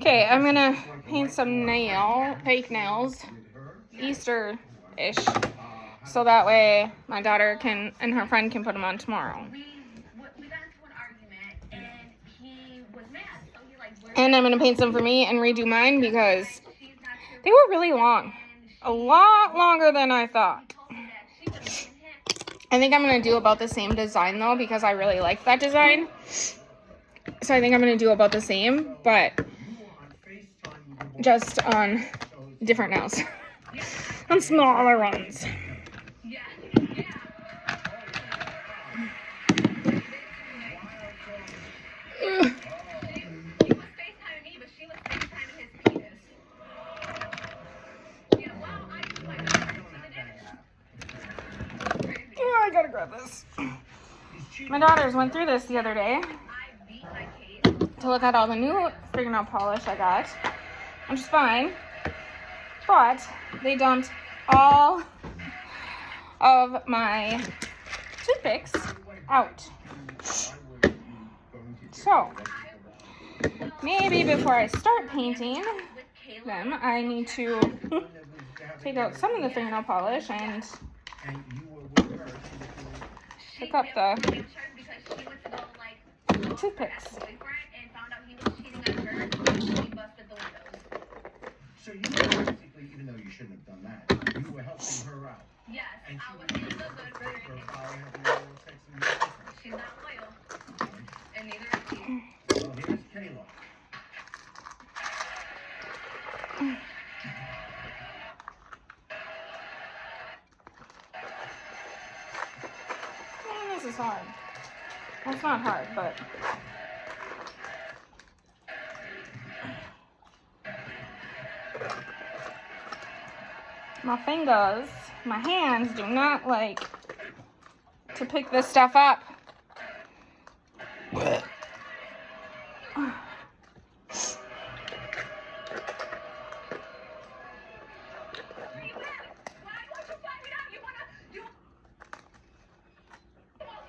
Okay, I'm gonna paint some fake nails, Easter-ish, so that way my daughter and her friend can put them on tomorrow. And I'm gonna paint some for me and redo mine because they were really long, a lot longer than I thought. I think I'm gonna do about the same design though because I really like that design. So I think I'm gonna do about the same, but just on different nails, on smaller ones. Oh, I gotta grab this. My daughters went through this the other day to look at all the new fingernail polish I got, which is fine, but they dumped all of my toothpicks out. So maybe before I start painting them, I need to take out some of the fingernail polish and pick up the toothpicks. So you basically, even though you shouldn't have done that, you were helping her out. Yes, and I was being so good for her. She's not loyal, and neither is she. Well, here's Kayla. This is hard. Well, it's not hard, but my fingers, my hands do not like to pick this stuff up.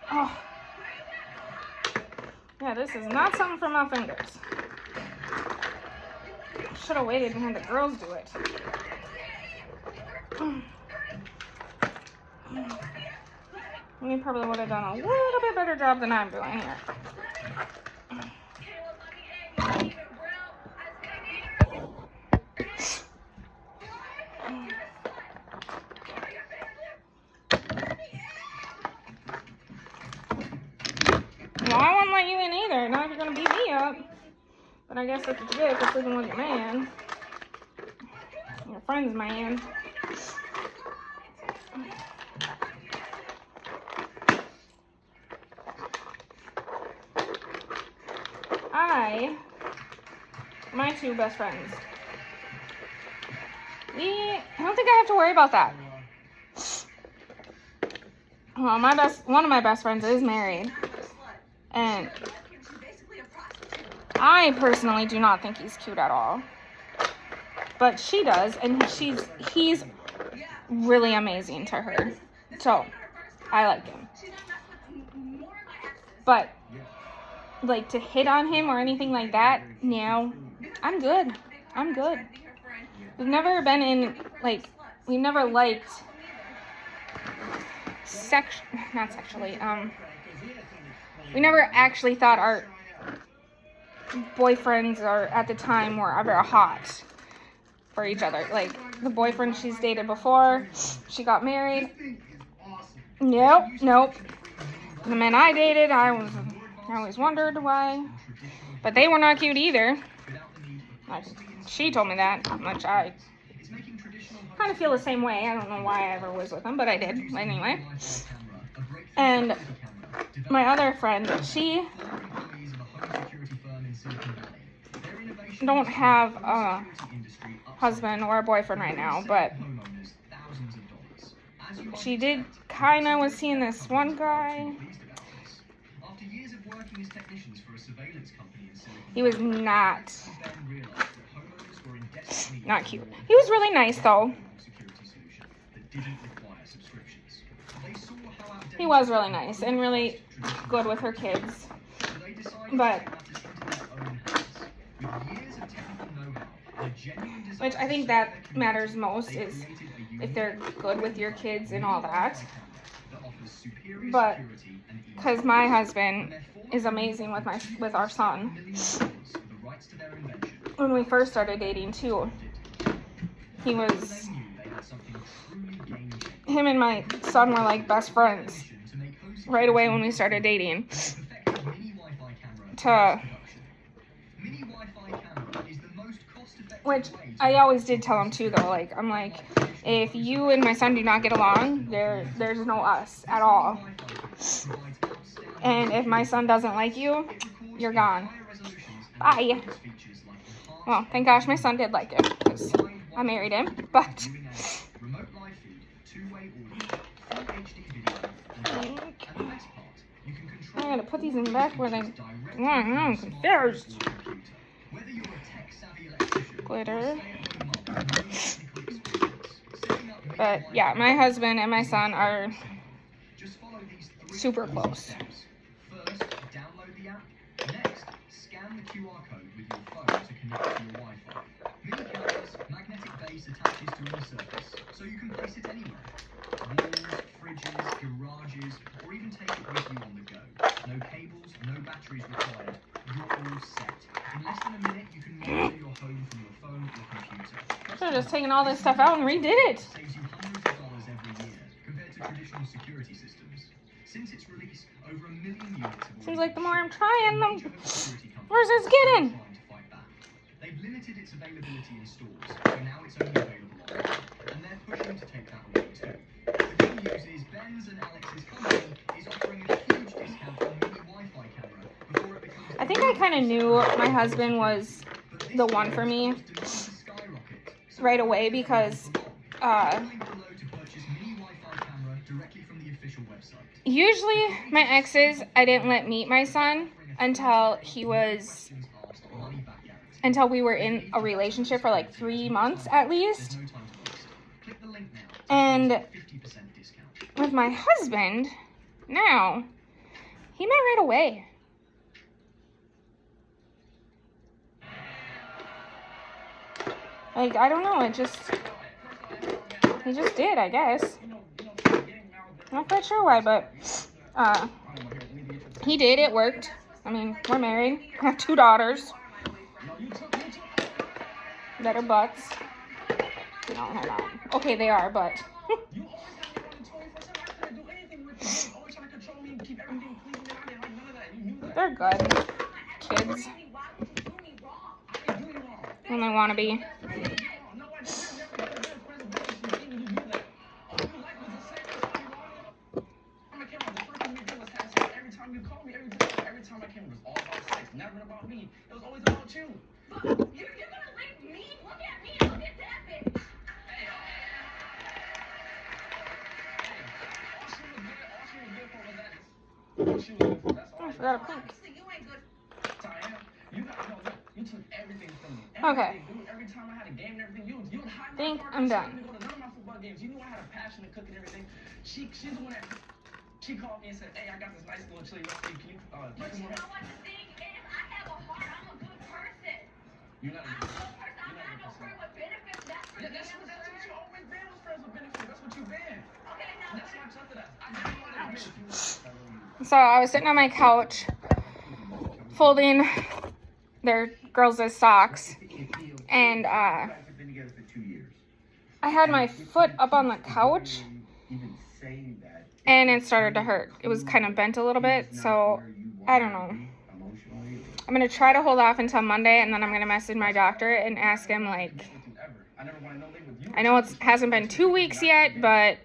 Oh. Yeah, this is not something for my fingers. Should have waited and had the girls do it. We probably would have done a little bit better job than I'm doing here. Well, I won't let you in either. Not if you're gonna beat me up. But I guess that's what you get for sleeping with your man. Your friend's man. My two best friends. I don't think I have to worry about that. Well, one of my best friends is married. And I personally do not think he's cute at all. But she does, and he's really amazing to her. So, I like him. But, like, to hit on him or anything like that, no, I'm good. I'm good. We've never been in, like, we've never liked not sexually, we never actually thought our boyfriends or at the time were ever hot for each other. Like, the boyfriend she's dated before she got married, nope. The men I dated, I always wondered why, but they were not cute either. She told me that, which I kind of feel the same way. I don't know why I ever was with them, but I did anyway. And my other friend, she don't have a husband or a boyfriend right now, but she did kind of was seeing this one guy. He was not cute. He was really nice though. He was really nice and really good with her kids. But Which I think that matters most, is if they're good with your kids and all that. But because my husband is amazing with our son. When we first started dating too, him and my son were like best friends right away when we started dating. Which I always did tell him too, though. Like, I'm like, if you and my son do not get along, there's no us at all. And if my son doesn't like you, you're gone. Bye. Well, thank gosh my son did like him, because I married him. But I'm gonna put these in the back where they. I'm confused. Glitter. But yeah, my husband and my son are super close. First, download the app. Next, scan the QR code with your phone to connect to your Wi-Fi. Mini cameras, magnetic base attaches to any surface, so you can place it anywhere. Walls, fridges, garages, or even take it with you on the go. No cables, no batteries required. You're all set. In less than a minute, you can monitor your home from your phone or computer. Should have just taken all this stuff out and redid it. Saves you hundreds of dollars every year compared to traditional security systems. Since its release, over 1 million units have Seems like the more I'm trying, the worse it's getting. They've limited its availability in stores, so now it's only available online, and they're pushing to take that away too. The good news is Ben's and Alex's company is offering a huge discount on mini Wi-Fi camera before it becomes. I think I kind of knew my husband was the one for me right away, because usually my exes I didn't let meet my son until we were in a relationship for like 3 months at least. And with my husband now, he met right away. Like, I don't know, he just did, I guess. I'm not quite sure why, but he did. It worked. I mean, we're married. I have 2 daughters that are butts. No, hold on. Okay, they are, but they're good kids when they want to be. Never about me. It was always about you. You're gonna leave me? Look at me. Look at that bitch. All she was good for was that. I forgot a pink. You ain't good. Diane, you took everything from me. Okay. Every time I had a game and everything, you would hide my Think heart. I'm done. Go to none of my football games. You knew I had a passion to cook and everything. She's the one that she called me and said, "Hey, I got this nice little chili recipe. Can you But you know what the thing is? I have a heart. I'm a good person. You're not I'm a good person. I'm not no friend with benefits. That's for that's what you always been, was friends with benefits. That's what you've been. Okay, now That's why I trusted us. I never wanted to be. So I was sitting on my couch folding their girls' socks, and I had my foot up on the couch and it started to hurt. It was kind of bent a little bit, so I don't know. I'm going to try to hold off until Monday, and then I'm going to message my doctor and ask him, like, I know it hasn't been 2 weeks yet, but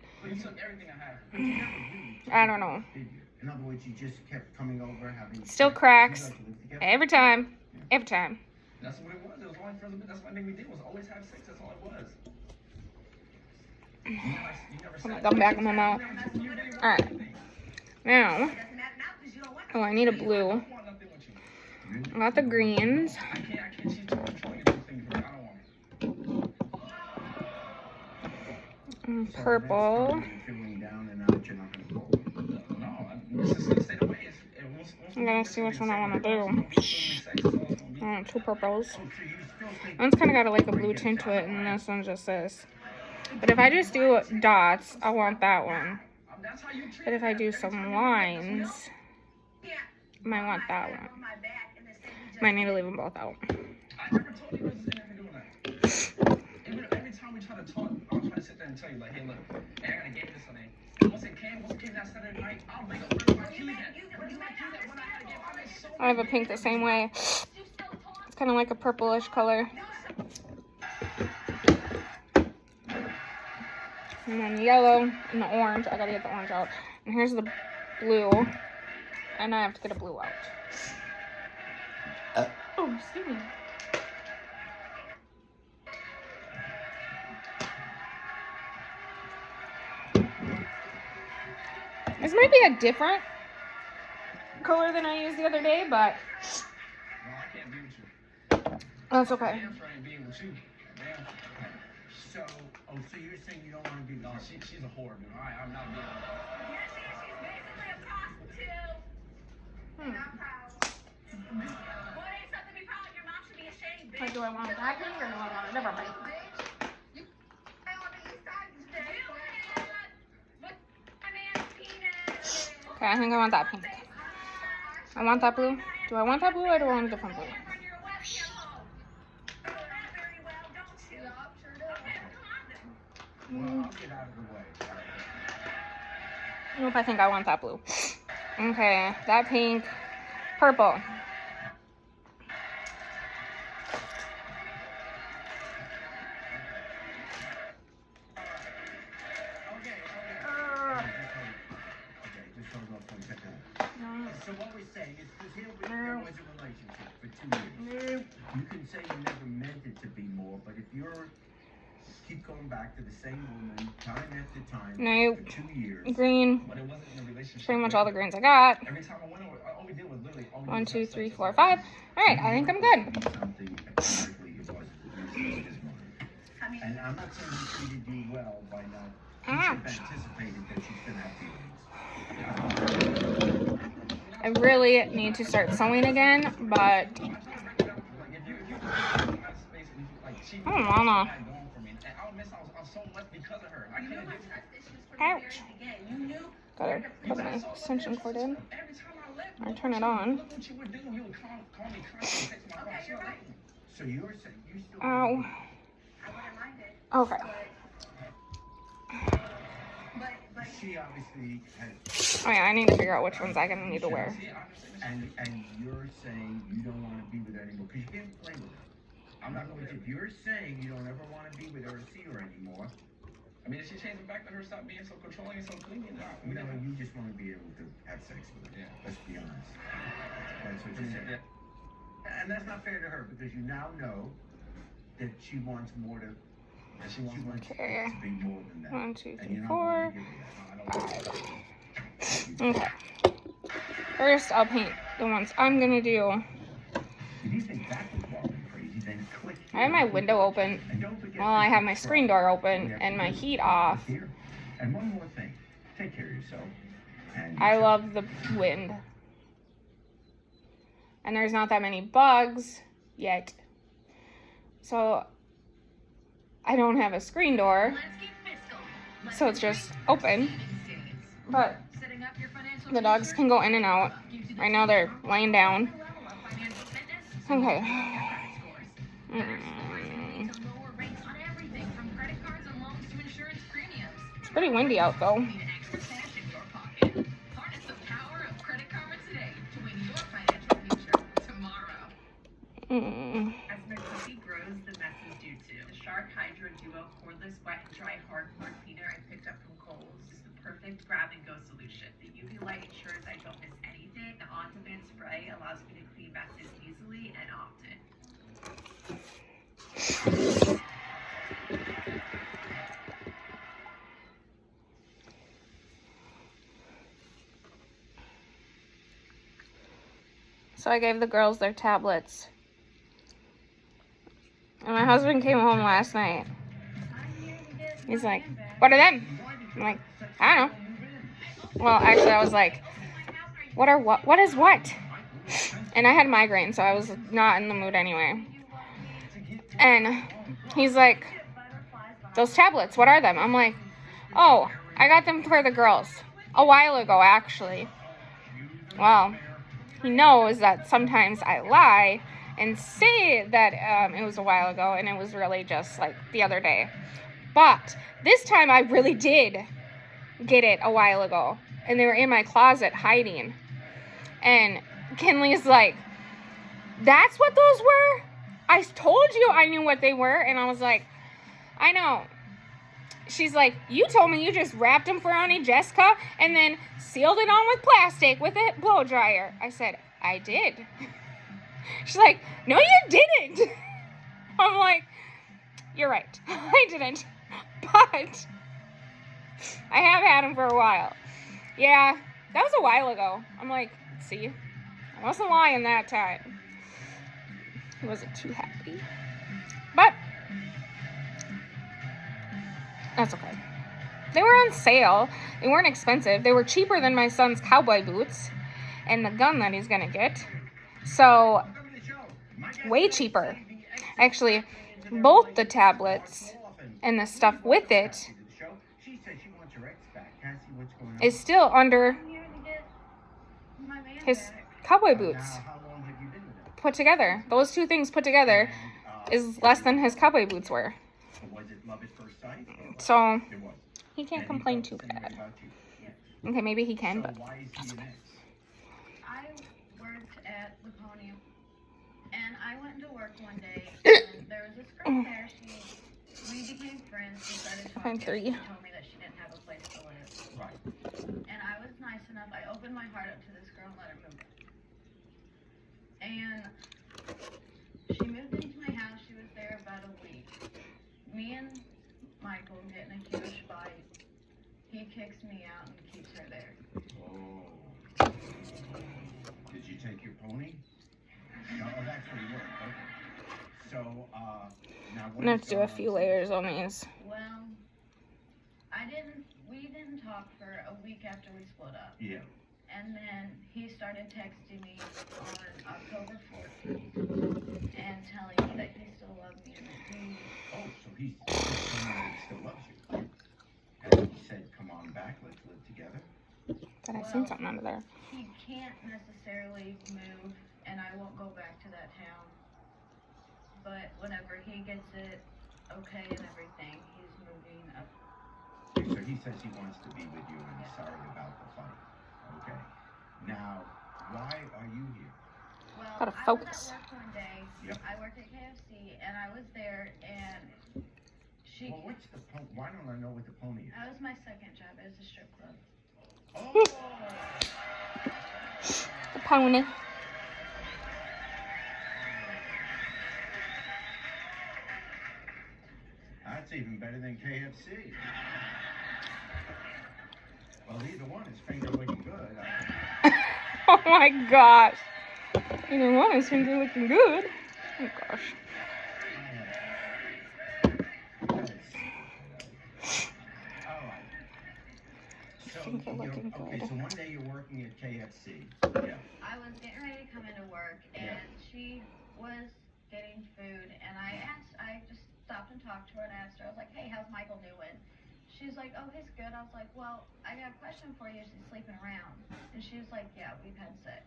I don't know. In other words, you just kept coming over, having Still cracks every time. Every time. That's what it was. It was only for that's one thing we did was always have sex. That's all it was. Put my gum back in my mouth. Alright. Now, oh, I need a blue. I got the greens. And purple. I'm gonna see which one I want to do. Two purples. Oh, so you still think One's kind of got like a blue tint to it, and this one just this. But if I just do dots, I want that one. But if I do some lines, I might want that one. Might need to leave them both out. I never told you wasn't ever doing that. Every time we try to talk, I'll try to sit there and tell you, like, hey, look, hey, I got a game this Sunday. Once it came that Saturday night, I'll make up for my keys. Where's my keys at when I had a game? I made so I have a pink the same way. It's kind of like a purplish color. And then yellow and the orange. I gotta get the orange out. And here's the blue. And I have to get a blue out. Oh, excuse me. This might be a different color than I used the other day, but No, I can't be with you. that's okay. Damn sure I ain't being with you. Damn. so? Oh, so you're saying you don't want to be with No, her? she's a whore, dude. I'm not being with her. Yeah, she's basically a prostitute. Hmm. Not proud. Well, it ain't something to be proud of. Your mom should be ashamed, bitch. Like, do I want that pink or do I want a different pink? I on the east side of the state. Look, my man's penis. Okay, I think I want that pink. I want that blue. Do I want that blue or do I want a different blue? You're a web show. You know that very well, don't you? Yeah, sure do. Okay, come on then. Well, I'll get out of the way. Nope, I think I want that blue. Okay, that pink. Purple. Okay, just hold on for a second. So what we're saying is, because here there was a relationship for 2 years. You can say you never meant it to be more, but if you're keep going back to the same woman time after time Nope. for 2 years, Green. But it wasn't in a relationship. Pretty much all the greens I got. Every time I went over, all we did was literally. all we did 1, was 2, have 3, sex. 4, 5. All right, I think I'm good. something economically it wasn't his money. And I'm not saying he treated you well by not. He should have Ouch. anticipated that she's gonna have feelings. I really need to start sewing again, but Like, if you have space, like, she I don't wanna. had going for me, and I'll miss out so much because of her. I couldn't do it. Ouch. Gotta put my extension cord in. Every time I left, Or turn it on. look what you would do. You would call me constantly, text my phone. She was like, So you're saying you still. Ow. I wouldn't mind it. Okay. But She obviously has, Oh yeah, I need to figure out which ones I'm gonna need to wear. see, I understand. and you're saying you don't want to be with her anymore because you can't play with her. I'm not going If you're saying you don't ever want to be with her or see her anymore, I mean, if she changed back to her, stop being so controlling and so clingy, then you know you just want to be able to have sex with her. Yeah. Let's be honest. That's what you said. Yeah. And that's not fair to her because you now know that she wants more to. And she She wants wants Okay. it to be more than that. 1, 2, And 3, you're not 4. willing to give her that. Okay. First, I'll paint the ones I'm gonna do. If you think that was wild and crazy, then click I have my window open. And don't forget Well, to I have my subscribe. screen door open We have and to my do heat this off. here. And one more thing, take care of yourself. And I love the wind. And there's not that many bugs yet. So I don't have a screen door. So it's just open. But the dogs can go in and out. Right now they're laying down. Okay. It's pretty windy out though. Mm. As my puppy grows, the messes do too. The Shark Hydro Duo cordless wet and dry hardcore cleaner I picked up from Kohl's is the perfect grab and go solution. The UV light ensures I don't miss anything. The on-demand spray allows me to clean messes easily and often. So I gave the girls their tablets. And my husband came home last night. He's like, "What are them?" I'm like, "I don't know." Well, actually, I was like, "What are what? What is what?" And I had migraine, so I was not in the mood anyway. And he's like, those tablets, what are them? I'm like, oh, I got them for the girls a while ago, actually. Well, he knows that sometimes I lie and say that it was a while ago, and it was really just like the other day. But this time I really did get it a while ago, and they were in my closet hiding. And Kinley's like, that's what those were? I told you I knew what they were. And I was like, I know. She's like, you told me you just wrapped them for Auntie Jessica and then sealed it on with plastic with a blow dryer. I said, I did. She's like, no, you didn't. I'm like, you're right. I didn't. But I have had them for a while. Yeah, that was a while ago. I'm like, see, I wasn't lying that time. He wasn't too happy. But that's okay. They were on sale. They weren't expensive. They were cheaper than my son's cowboy boots and the gun that he's going to get. So, way cheaper. Actually, both the tablets and the stuff with it is still under his cowboy boots. Put together. Those two things put together is less than his cowboy boots were. So, he can't complain too bad. Okay, maybe he can, but that's okay. I worked at the Pony, and I went to work one day, and there was this girl there. We became friends. We started talking. She told me that she didn't have a place to live. Right. And I was nice enough. I opened my heart up to this girl and let her move in. And she moved into my house. She was there about a week. Me and Michael get in a huge fight. He kicks me out and keeps her there. Oh. Did you take your pony? No, that's what you were. Okay. So, now I'm gonna have to do a few layers on these. Well, we didn't talk for a week after we split up. Yeah. And then he started texting me on October 14th and telling me that he still loved me and that he... Oh, so he's still loves you. And he said, come on back, let's live together. But I seen something under there. He can't necessarily move, and I won't go back to that town. But whenever he gets it okay and everything, he's moving up. So he says he wants to be with you and he's sorry about the fight. Okay. Now, why are you here? Well, Gotta focus. I was at work one day. Yep. I worked at KFC, and I was there, and she... Well, what's the why don't I know what the pony is? That was my second job. It was a strip club. Oh! The pony. That's even better than KFC. Well, either one is finger looking good. Oh my gosh. Either one is finger looking good. Oh gosh. Alright. So, Finger looking okay, good. so one day you're working at KFC. Yeah. I was getting ready to come into work, and she was getting food, and I just stopped and talked to her and asked her, I was like, hey, how's Michael doing? She's like, oh, he's good. I was like, well, I got a question for you. Is he sleeping around? And she was like, yeah, we've had sex.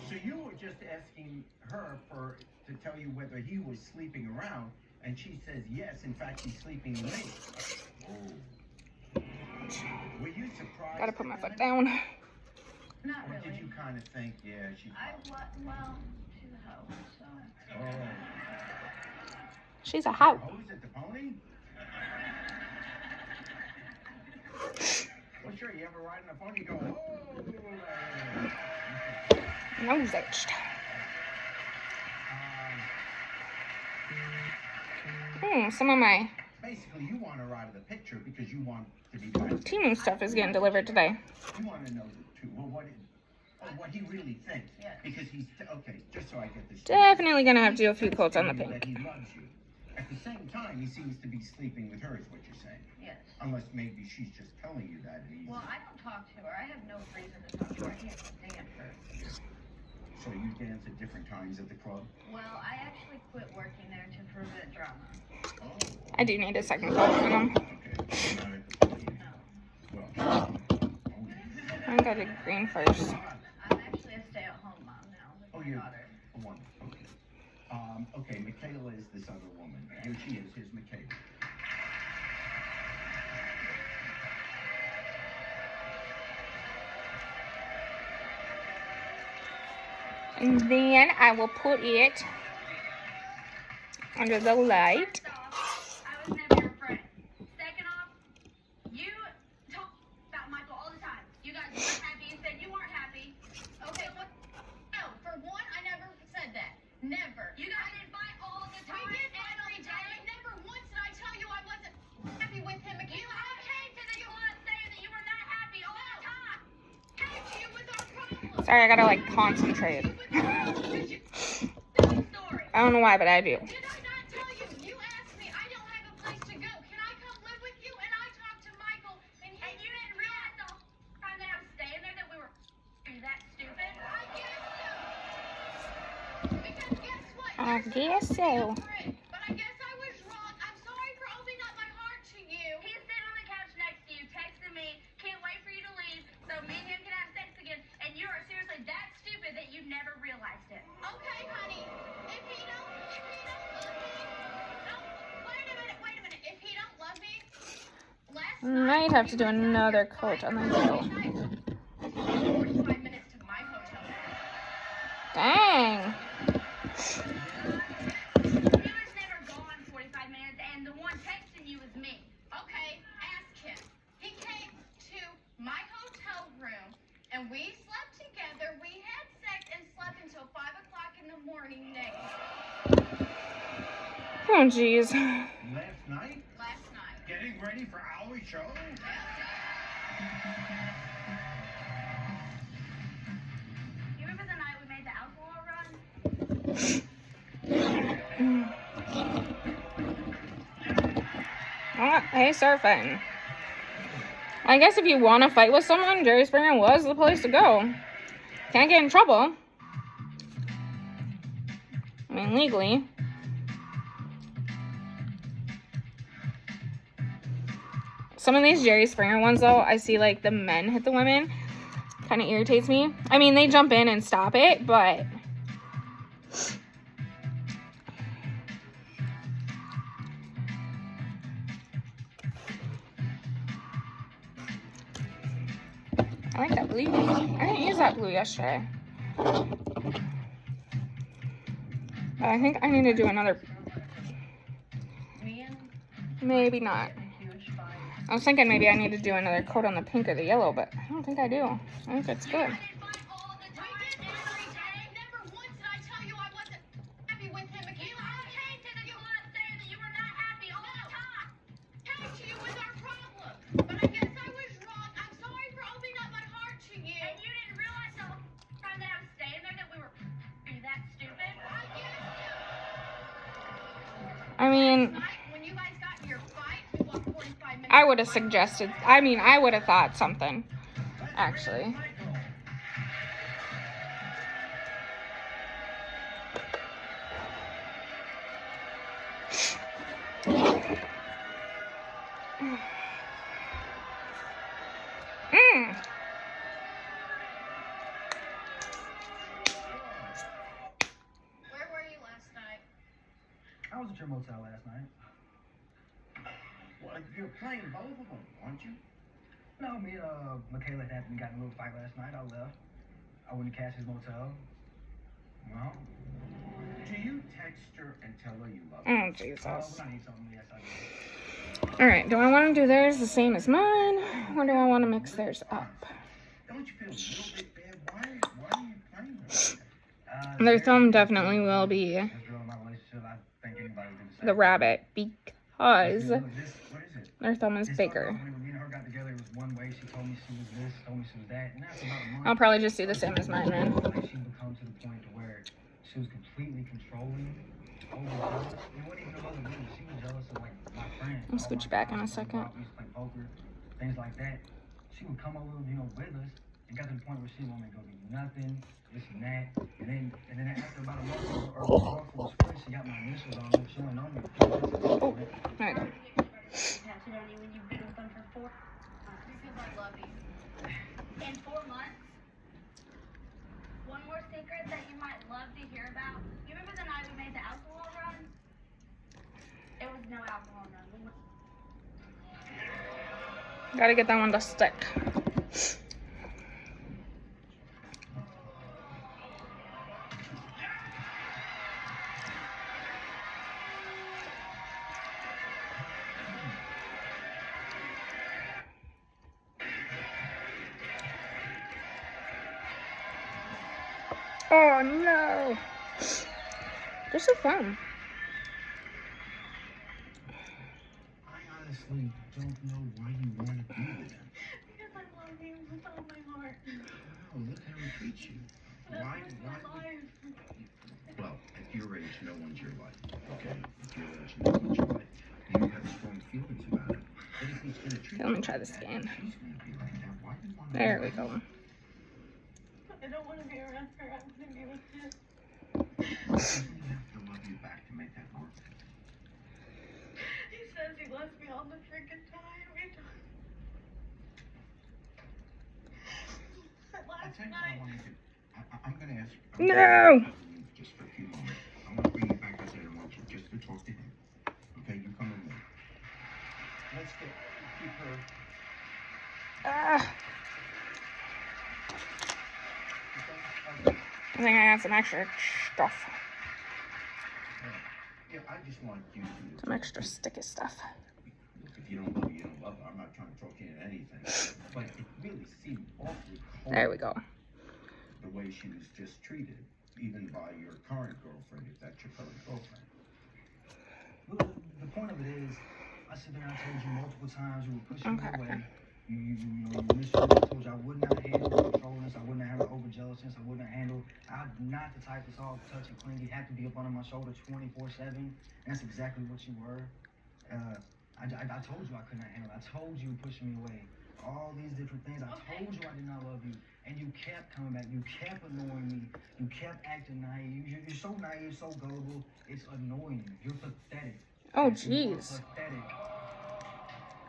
So you were just asking her to tell you whether he was sleeping around, and she says yes. In fact, he's sleeping with me. Oh. Were you surprised? Gotta put my foot down. Not Or really. did you kind of think, yeah, she... Well, she's a hoe, so... Oh. She's a hoe. Oh, is it the pony? Well, sure, you ever ride in a pony, you go, oh! Nose itched. Some of my Basically, you want her out of the picture because you want to be back. Temu stuff is getting delivered today. You want to know what he really thinks. Yes. Because he's, okay, just so I get this. Definitely gonna have to do a few quotes on the That pink. he loves you. at the same time, he seems to be sleeping with her, is what you're saying. Yes. Unless maybe she's just telling you that. And he's... Well, I don't talk to her. I have no reason to talk to her. I can't stand her. So you dance at different times at the club? Well, I actually quit working there to prevent drama. Oh. I do need a second coat on him. Okay. Not at the club. No. Well. I think I did green first. I'm actually a stay-at-home mom now with Oh, my you're daughter. wonderful. Okay. Okay, Michaela is this other woman. Here she is. Here's Michaela. And then I will put it under the light. First off, I was never your friend. Second off, you talk about Michael all the time. You guys weren't happy and said you weren't happy. Okay, what? No, for one, I never said that. Never. You guys did fight all the time. We did fight every day. Never once did I tell you I wasn't happy with him again. You came to the club saying that you were not happy all the time. Came to you with our problems. Sorry, I gotta like concentrate. I don't know why, but I do. Did I not tell you? You asked me. I don't have a place to go. Can I come live with you? And I talked to Michael, and you didn't realize the whole time that I was staying there that we were that stupid? I guess so. Because guess what? I guess so. But I guess I was wrong. I'm sorry for opening up my heart to you. He's sitting on the couch next to you, texting me, can't wait for you to leave so me and him can have sex again. And you are seriously that stupid that you never realized it. Okay, honey. If he don't love me, no, wait a minute. If he don't love me, last Might have to do another coat on the heel. 45 minutes to my hotel room. Dang. He was never gone 45 minutes, and the one texting you was me. Okay, ask him. He came to my hotel room, and we slept together. We had sex and slept until 5 o'clock in the morning next. Oh, jeez. Last night? Last night. Getting ready for our show? You remember the night we made the alcohol run? Oh, hey, surfing. I guess if you want to fight with someone, Jerry Springer was the place to go. Can't get in trouble. I mean, legally. Some of these Jerry Springer ones, though, I see, like, the men hit the women. Kind of irritates me. I mean, they jump in and stop it, but... I like that blue. I didn't use that blue yesterday. But I think I need to do another... Maybe not. I was thinking maybe I need to do another coat on the pink or the yellow, but I don't think I do. I think it's good. I mean, I would have suggested, I mean, I would have thought something, actually. Where were you last night? I was at your motel last night. Well, you're playing both of them, aren't you? No, me and Michaela had gotten a little fight last night. I left. I went to Cassie's motel. Well, do you text her and tell her you love Oh, her? Jesus. When I need something, yes, I do. Alright, do I want to do theirs the same as mine, or do I want to mix theirs up? Don't you feel a little bit bad? Why are you playing her? Their thumb definitely will be This girl in my relationship, I think anybody would do the same. the rabbit, because Look, what is it? their thumb is This bigger. When me and her got together, it was one way. She told me she was this, told me she was that. And after about a month, I'll probably just do the same as mine, man. like she would come to the point to where she was completely controlling overjealous. It wasn't even about me. She was jealous of like my friends. I'll scooch you back in a second. We used to play poker, things like that. She would come over, you know, with us. It got to the point where she didn't want me to go do nothing, this and that. And then after about a month or a month was free, she got my initials on it. She went on me. Oh, there you go. Tattooed on you when you've been with them for 4 months. Because I love you. In 4 months? One more secret that you might love to hear about. You remember the night we made the alcohol run? It was no alcohol run. Gotta get that one to stick. Oh no! They're so fun. I honestly don't know why you want to be with them. Because I love you with all my heart. Oh, look how he treats you. Why? Well, at your age, no one's your life. Okay? At your age, no one's your life. You have strong feelings about it. But if he's gonna treat Let me you try like this that, again. she's gonna be like that. Why do you want to There we go. I don't want to be around her. I want to be with him. You have to love you back to make that work. He says he loves me all the freaking time. I Last tell you what I night. want to do. I'm going to ask. No. Just for a few moments. I want to bring you back. I said I want you just to talk to him. Okay, you come with me. Let's keep her. Ah, I think I got some extra stuff. Yeah, I just want you to. Some extra sticky stuff. If you don't love her, you don't love her. I'm not trying to talk you into anything. But it really seemed awfully cold. There we go. The way she was just treated, even by your current girlfriend, if that's your current girlfriend. Look, the point of it is, I sit there and I told you multiple times you were pushing me away. You misread. I told you I would not handle controlness. I wouldn't handle over jealousness. I wouldn't handle. I'm not the type that's all touchy, clingy. Have to be up under my shoulder 24/7. And that's exactly what you were. I told you I could not handle it. I told you pushing me away. All these different things. I told you I did not love you. And you kept coming back. You kept annoying me. You kept acting naive. You're so naive, so gullible. It's annoying. You're pathetic. Oh, You are jeez. pathetic.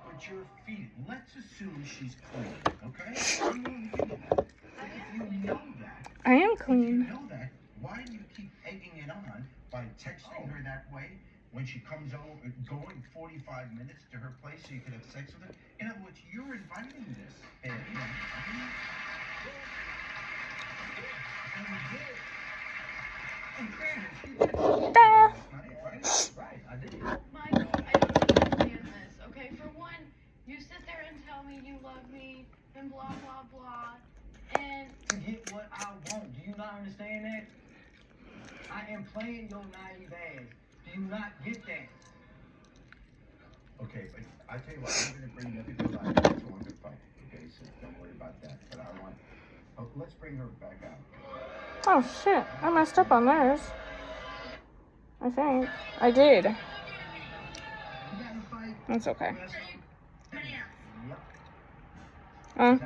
But you're feeding. Let's assume she's clean, okay? I'm willing to give you that. But if you know that, I am if you clean. know that, why do you keep egging it on by texting her that way when she comes over, going 45 minutes to her place so you can have sex with her? In other words, you're inviting this. And Da. Right, I did. Michael, I don't understand this. Okay, for one, you sit there and tell me you love me and blah blah blah, and To get what I want. Do you not understand that? I am playing your naive ass. Do you not get that? Okay, but I tell you what, I'm going to bring you up because I have so I'm going to fight. Okay, so don't worry about that. But I want. Oh, let's bring her back out. Oh shit, I messed up on theirs. I think. I did. You got in a fight? That's okay. Yep.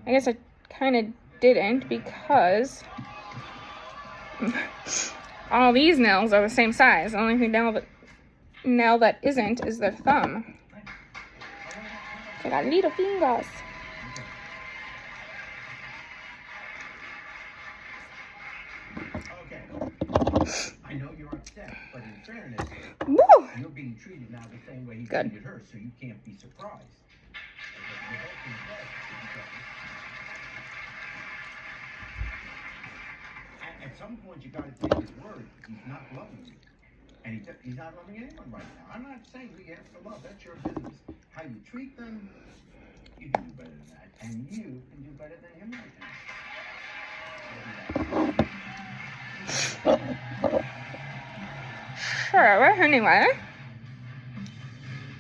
I guess I kind of didn't because all these nails are the same size. The only thing nail that isn't is their thumb. They got little fingers. Okay. I know you're upset, but in fairness, Woo! you're being treated now the same way he Good. treated her, so you can't be surprised. You're both being judged to each other. At some point, you got to take his word. He's not loving you, and he's not loving anyone right now. I'm not saying who you have to love. That's your business. How you treat them, you can do better than that, and you can do better than him right now. Sure, anyway.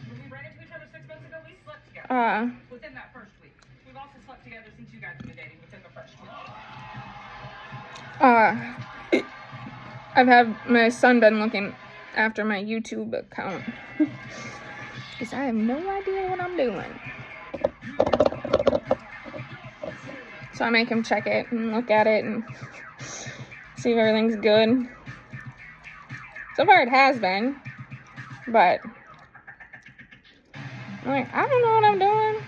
When we ran into each other 6 months ago, we slept together. Within that first week. We've also slept together since you guys have been dating within the first week. I've had my son been looking after my YouTube account. Because I have no idea what I'm doing. So I make him check it and look at it and see if everything's good. So far it has been. But I'm like, I don't know what I'm doing.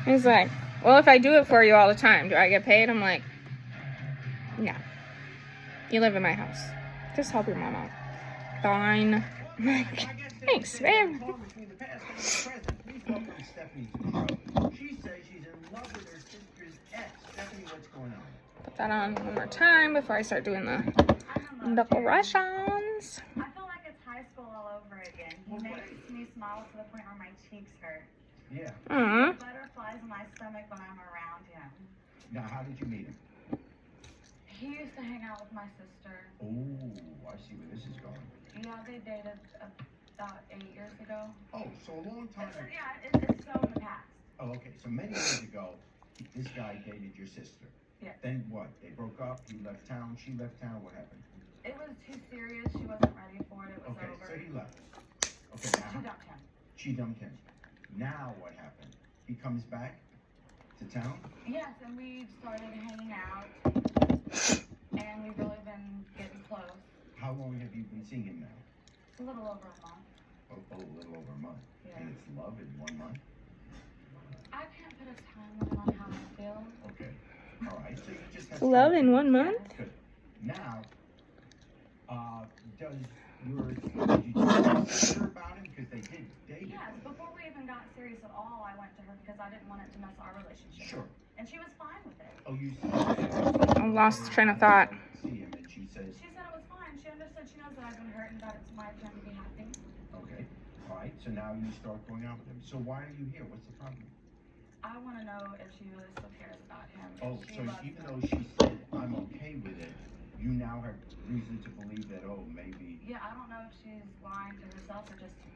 He's like, well, if I do it for you all the time, do I get paid? I'm like, no. You live in my house. Just help your mom out. Fine. I'm like, thanks, man. She says she's in love with her sister's ex. Stephanie, what's going on? Put that on one more time before I start doing the decorations. I feel like it's high school all over again. He makes me smile to the point where my cheeks hurt. Yeah. Butterflies in my stomach when I'm around him. Now, how did you meet him? He used to hang out with my sister. Oh, I see where this is going. Yeah, they dated about 8 years ago. Oh, so a long time ago. Yeah, it's so in the past. Oh, okay. So many years ago, this guy dated your sister. Yeah. Then what? They broke up. He left town. She left town. What happened? It was too serious. She wasn't ready for it. It was Okay, over. so he left. Okay, She now dumped him. she dumped him. Now what happened? He comes back to town. Yes, and we started hanging out, and we've really been getting close. How long have you been seeing him now? A little over a month. Oh, a little over a month. Yeah. And it's love in 1 month. I can't put a time limit on how I feel. Okay. All right. So you just have Love in 1 month? Good. Now, did you tell your sister about him because they did date? Yes, before we even got serious at all, I went to her because I didn't want it to mess our relationship. Sure. And she was fine with it. Oh, you. I lost the train of thought. See him, and she says, She said it was fine. She understood. She knows that I've been hurt and that it's my turn to be happy. okay. All right. So now you start going out with him. So why are you here? What's the problem? I want to know if she really still cares about him. Oh, if she so loves even him. though she said, I'm okay with it, you now have reason to believe that, oh, maybe. Yeah, I don't know if she's lying to herself or just to me.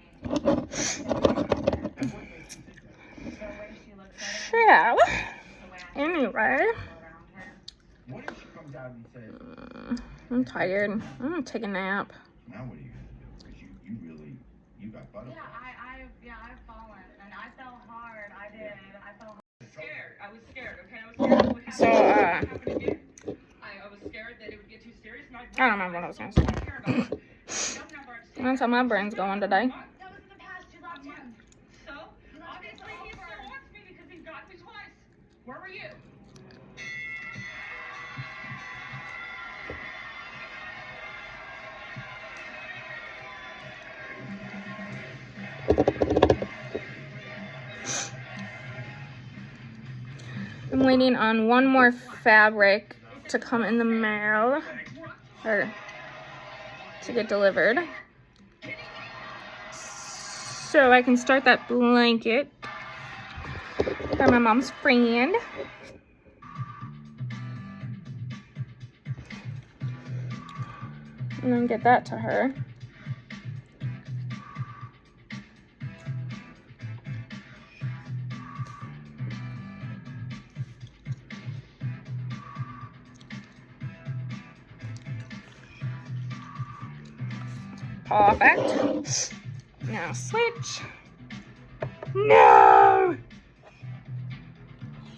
And what makes you think that? The way she looks at him. Yeah. The way I Anyway. feel around her. What if she comes out and says, I'm tired. I'm gonna take a nap. now what are you going to do? Because you really, you got butterflies. I've fallen and I fell hard. I did. I fell hard. Scared. I was scared. Okay, I was scared. What happened? So, What happened again? I was scared that it would get too serious. And I don't remember what I was gonna say. That's how my brain's going today. That was in the past. You loved him. So obviously he still wants me because he's got me twice. Where were you? I'm waiting on one more fabric to come in the mail. Or to get delivered. So I can start that blanket for my mom's friend. And then get that to her. Perfect. Now switch. No!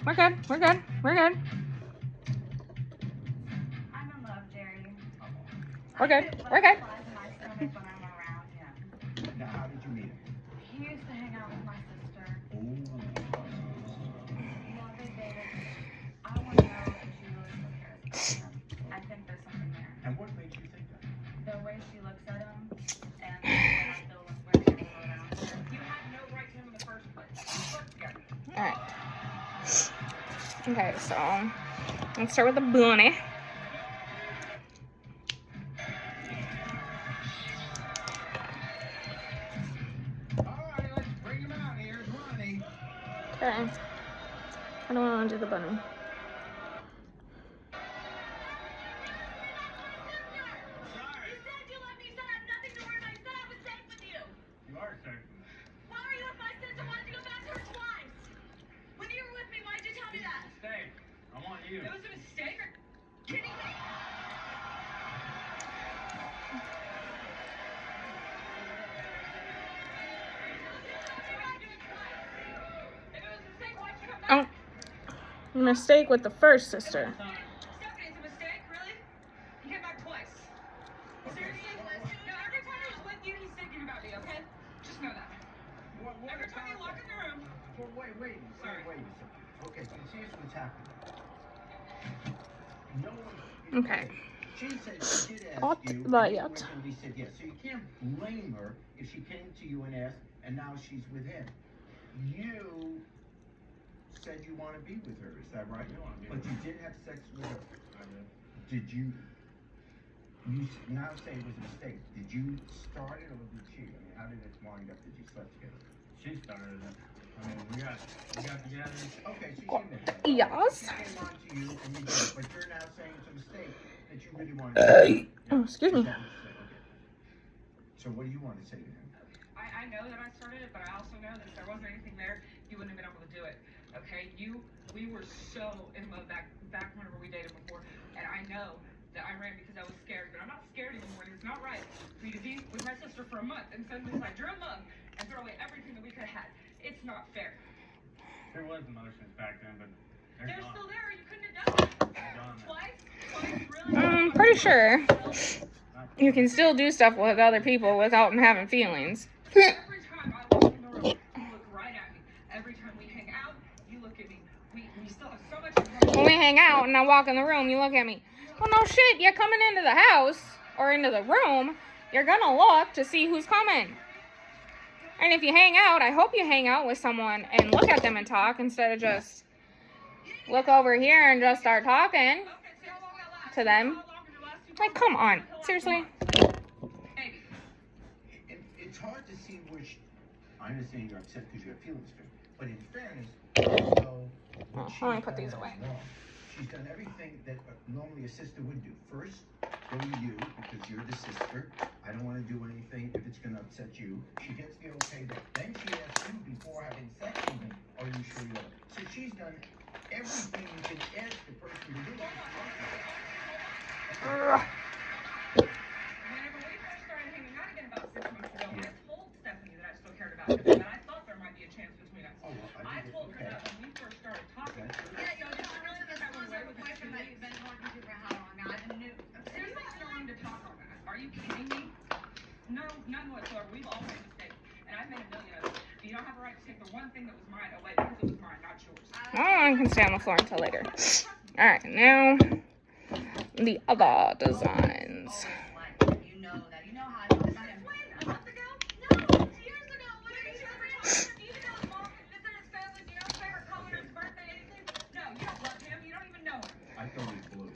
We're good. We're good. We're good. I'm in love, Jerry. We're good. We're good. Butterflies in my stomach when I'm around him. Now, how did you meet him? He used to hang out with my sister. Oh. Yeah, they dated. I want to know if she really still cares about him. I think there's something there. And what makes you think that? The way she looks at him and the way I feel when people are around her. You had no right to him in the first place. You worked together. Alright. Okay, so let's start with the bunny. All right, let's bring him out. Here's Ronnie. Okay. I don't want to do the bunny. You said you loved me. You said I had nothing to worry about. You said I was safe with you. You are safe. Why were you with my sister? Why did you go back to her twice? When you were with me, why did you tell me that? Stay. I want you. It was a mistake. Kidding me? Mistake with the first sister. Stephanie, it's a mistake, really? He came back twice. Seriously? No, every time he's with you, he's thinking about me, okay? Just know that. Every time you walk in the room. Well, wait. Sorry. Wait a second. Okay, so here's what's happening. No one. Okay. She said she did ask What you. the And you yet? originally said yes. So you can't blame her if she came to you and asked, and now she's with him. You said you want to be with her. Is that right? But you did have sex with her. Did you? You now say it was a mistake. Did you start it or did she? I mean, how did it wind up that you slept together? She started it. I mean, we got together. Okay, so you admit that. Yes. She came on to you and you did it, but you're now saying it's a mistake that you really wanted to. Oh, excuse me. Okay. So what do you want to say to him? I know that I started it, but I also know that if there wasn't anything there, you wouldn't have been able to do it. Okay? We were so in love back whenever we dated before, and I know that I ran because I was scared, but I'm not scared anymore, and it's not right for you to be with my sister for a month and suddenly decide you're in love and throw away everything that we could have had. It's not fair. There was emotions back then, but They're still there. You couldn't have done it. Twice, really? I'm pretty sure you can still do stuff with other people without having feelings. Every time I walk in the room, you look right at me. Every time we hang out, you look at me. We still have so much in common. When we hang out and I walk in the room, you look at me. Well, no shit, you're coming into the house or into the room, you're gonna look to see who's coming. And if you hang out, I hope you hang out with someone and look at them and talk instead of just look over here and just start talking to them. Like, come on. Seriously? It's hard to see which. I understand you're upset because you have feelings for him, but in fairness, you know what she's let me put done these is away. wrong. She's done everything that normally a sister would do. First, go to you because you're the sister. I don't want to do anything if it's going to upset you. She gets the okay there. Then she asks you before having sex with him, are you sure you are? So she's done everything you can ask the person to do. Whenever we first started hanging out again about 6 months ago, I told Stephanie that I still cared about her, and that I thought there might be a chance between us. Oh, well, I told her that when we first started talking. Yeah, you know, really, this was a boyfriend that you've been talking to for how long now? I knew. Seriously, still wanting to talk on that. Are you kidding me? No, none whatsoever. We've all made mistakes, and I've made a million of them. You don't have a right to take the one thing that was mine away because it was mine, not yours. I can stay on the floor until later. Alright, now the other designs. You know that. You know how I feel about him. When? A month ago? No, 2 years ago. What are you ever talking about? Do you know his mom visit his family? Do you know his favorite color, his birthday, anything? No, you don't love him. You don't even know him. I thought it was blue.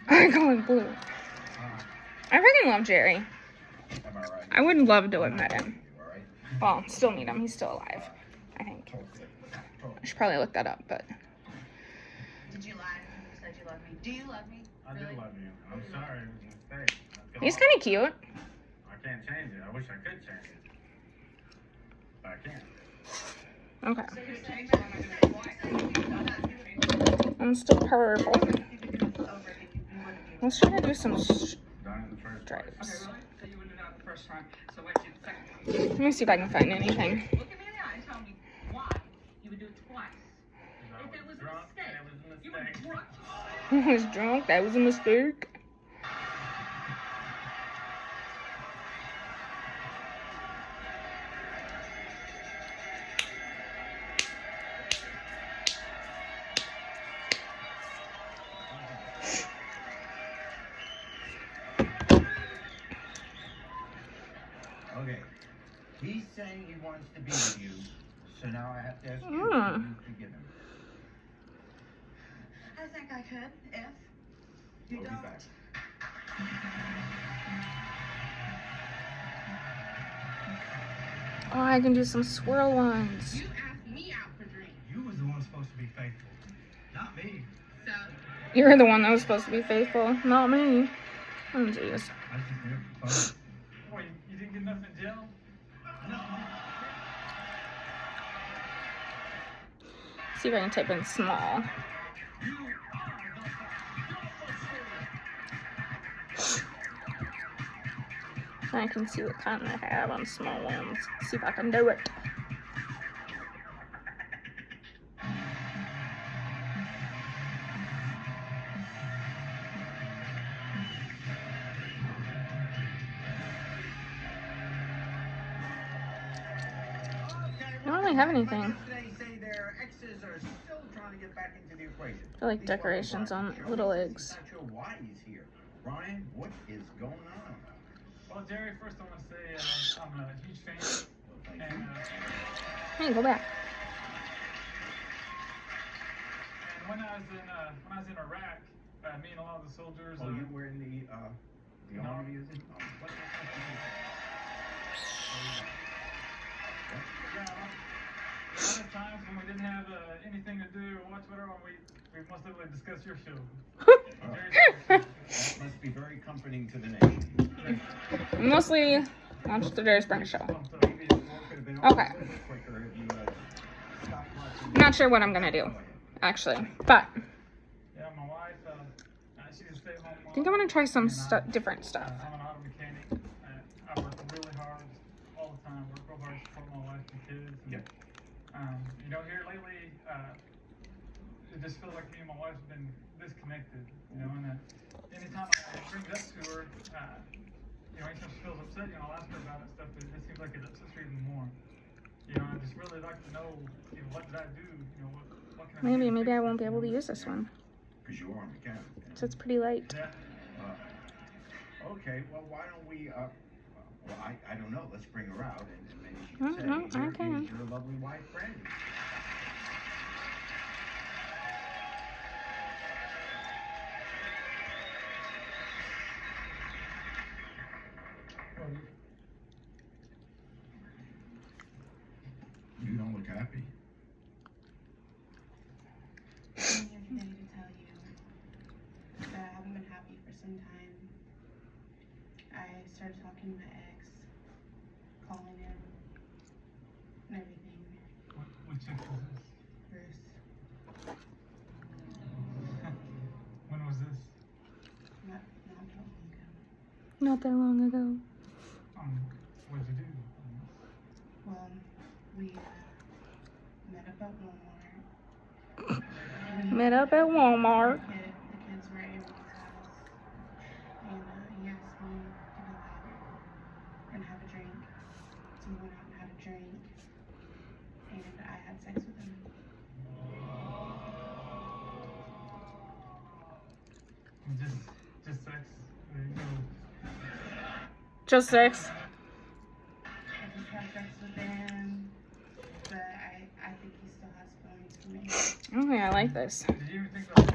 I go in blue. I freaking love Jerry. Am I right? I would love to have met him. All right. Well, still need him. He's still alive, I think. Talk to them. I should probably look that up, but Did you lie? You said you love me. Do you love me? I do Really? love you. I'm sorry, it was a mistake. I feel he's awful. kind of cute. I can't change it. I wish I could change it, but I can't. Okay. So you're saying that I'm not going to lie. I'm still purple. If you could do this over again, you wouldn't do it. Let's try to do some Done it the first place. stripes. Okay, really? So you wouldn't have done it the first time. So why'd you do the second time? Let me see if I can find anything. Look at me in the eye and tell me why you would do it twice. I If it was a drunk mistake, and it was a you were mistake. drunk. I was drunk. That was a mistake. Okay. He's saying he wants to be with you, so now I have to ask you, Hmm. can you forgive him? I think I could if you We'll be don't. back. Oh, I can do some swirl ones. You asked me out for drinks. You was the one supposed to be faithful, not me. So You're the one that was supposed to be faithful, not me. Oh, jeez. I was just there for fun. Boy, you didn't get enough in jail? See if I can type in small. I can see what kind I have on small ones. See if I can do it. I don't really have anything. Today say their exes are still trying to get back into the equation. I feel like decorations on little eggs. Not sure why he's here. Ryan, what is going on? Well, Jerry, first I want to say I'm a huge fan. And, Hey, go back. and when I was in Iraq, me and a lot of the soldiers. Oh, you were in the army, is it? Oh, what the heck did you do? Yeah, a lot of times when we didn't have anything to do or watch whatever, we most definitely discuss your show. That must be very comforting to the nation. Mostly watch the Jerry Springer show. Maybe the war could have been over Okay. a little bit quicker if you stopped watching. Not sure what I'm gonna do, actually, but Yeah, my wife, she's a stay-at-home mom. I think I want to try some different stuff. I'm an auto mechanic. I work really hard all the time. Work real hard to support my wife and kids. And, Yep. you know, here lately, it just feels like me and my wife have been disconnected. You know, and anytime I bring it up to her, you know, anytime she feels upset, you know, I'll ask her about it and stuff. But it seems like it upsets her even more. You know, I just really like to know, you know, what did I do? You know, what can I do? Maybe I won't be able to use this one. Because you are a mechanic. So it's pretty light. Yeah. Okay, well, why don't we, well, I don't know, let's bring her out and maybe she can say, here okay. is your lovely wife, Brandy. You don't look happy. I'm here today to tell you that I haven't been happy for some time. I started talking to my ex, calling him, and everything. What chick was this? Bruce, When was this? not that long ago. Not that long ago. What'd you do? Well, we met up at Walmart. Met up at Walmart. The kids were at Aaron's house, and he asked me to go out and have a drink. So we went out and had a drink, and I had sex with him. Just sex? There you go. Just sex. I just had sex with him, but I think he still has feelings for me. Okay, I like this. Did you even think about the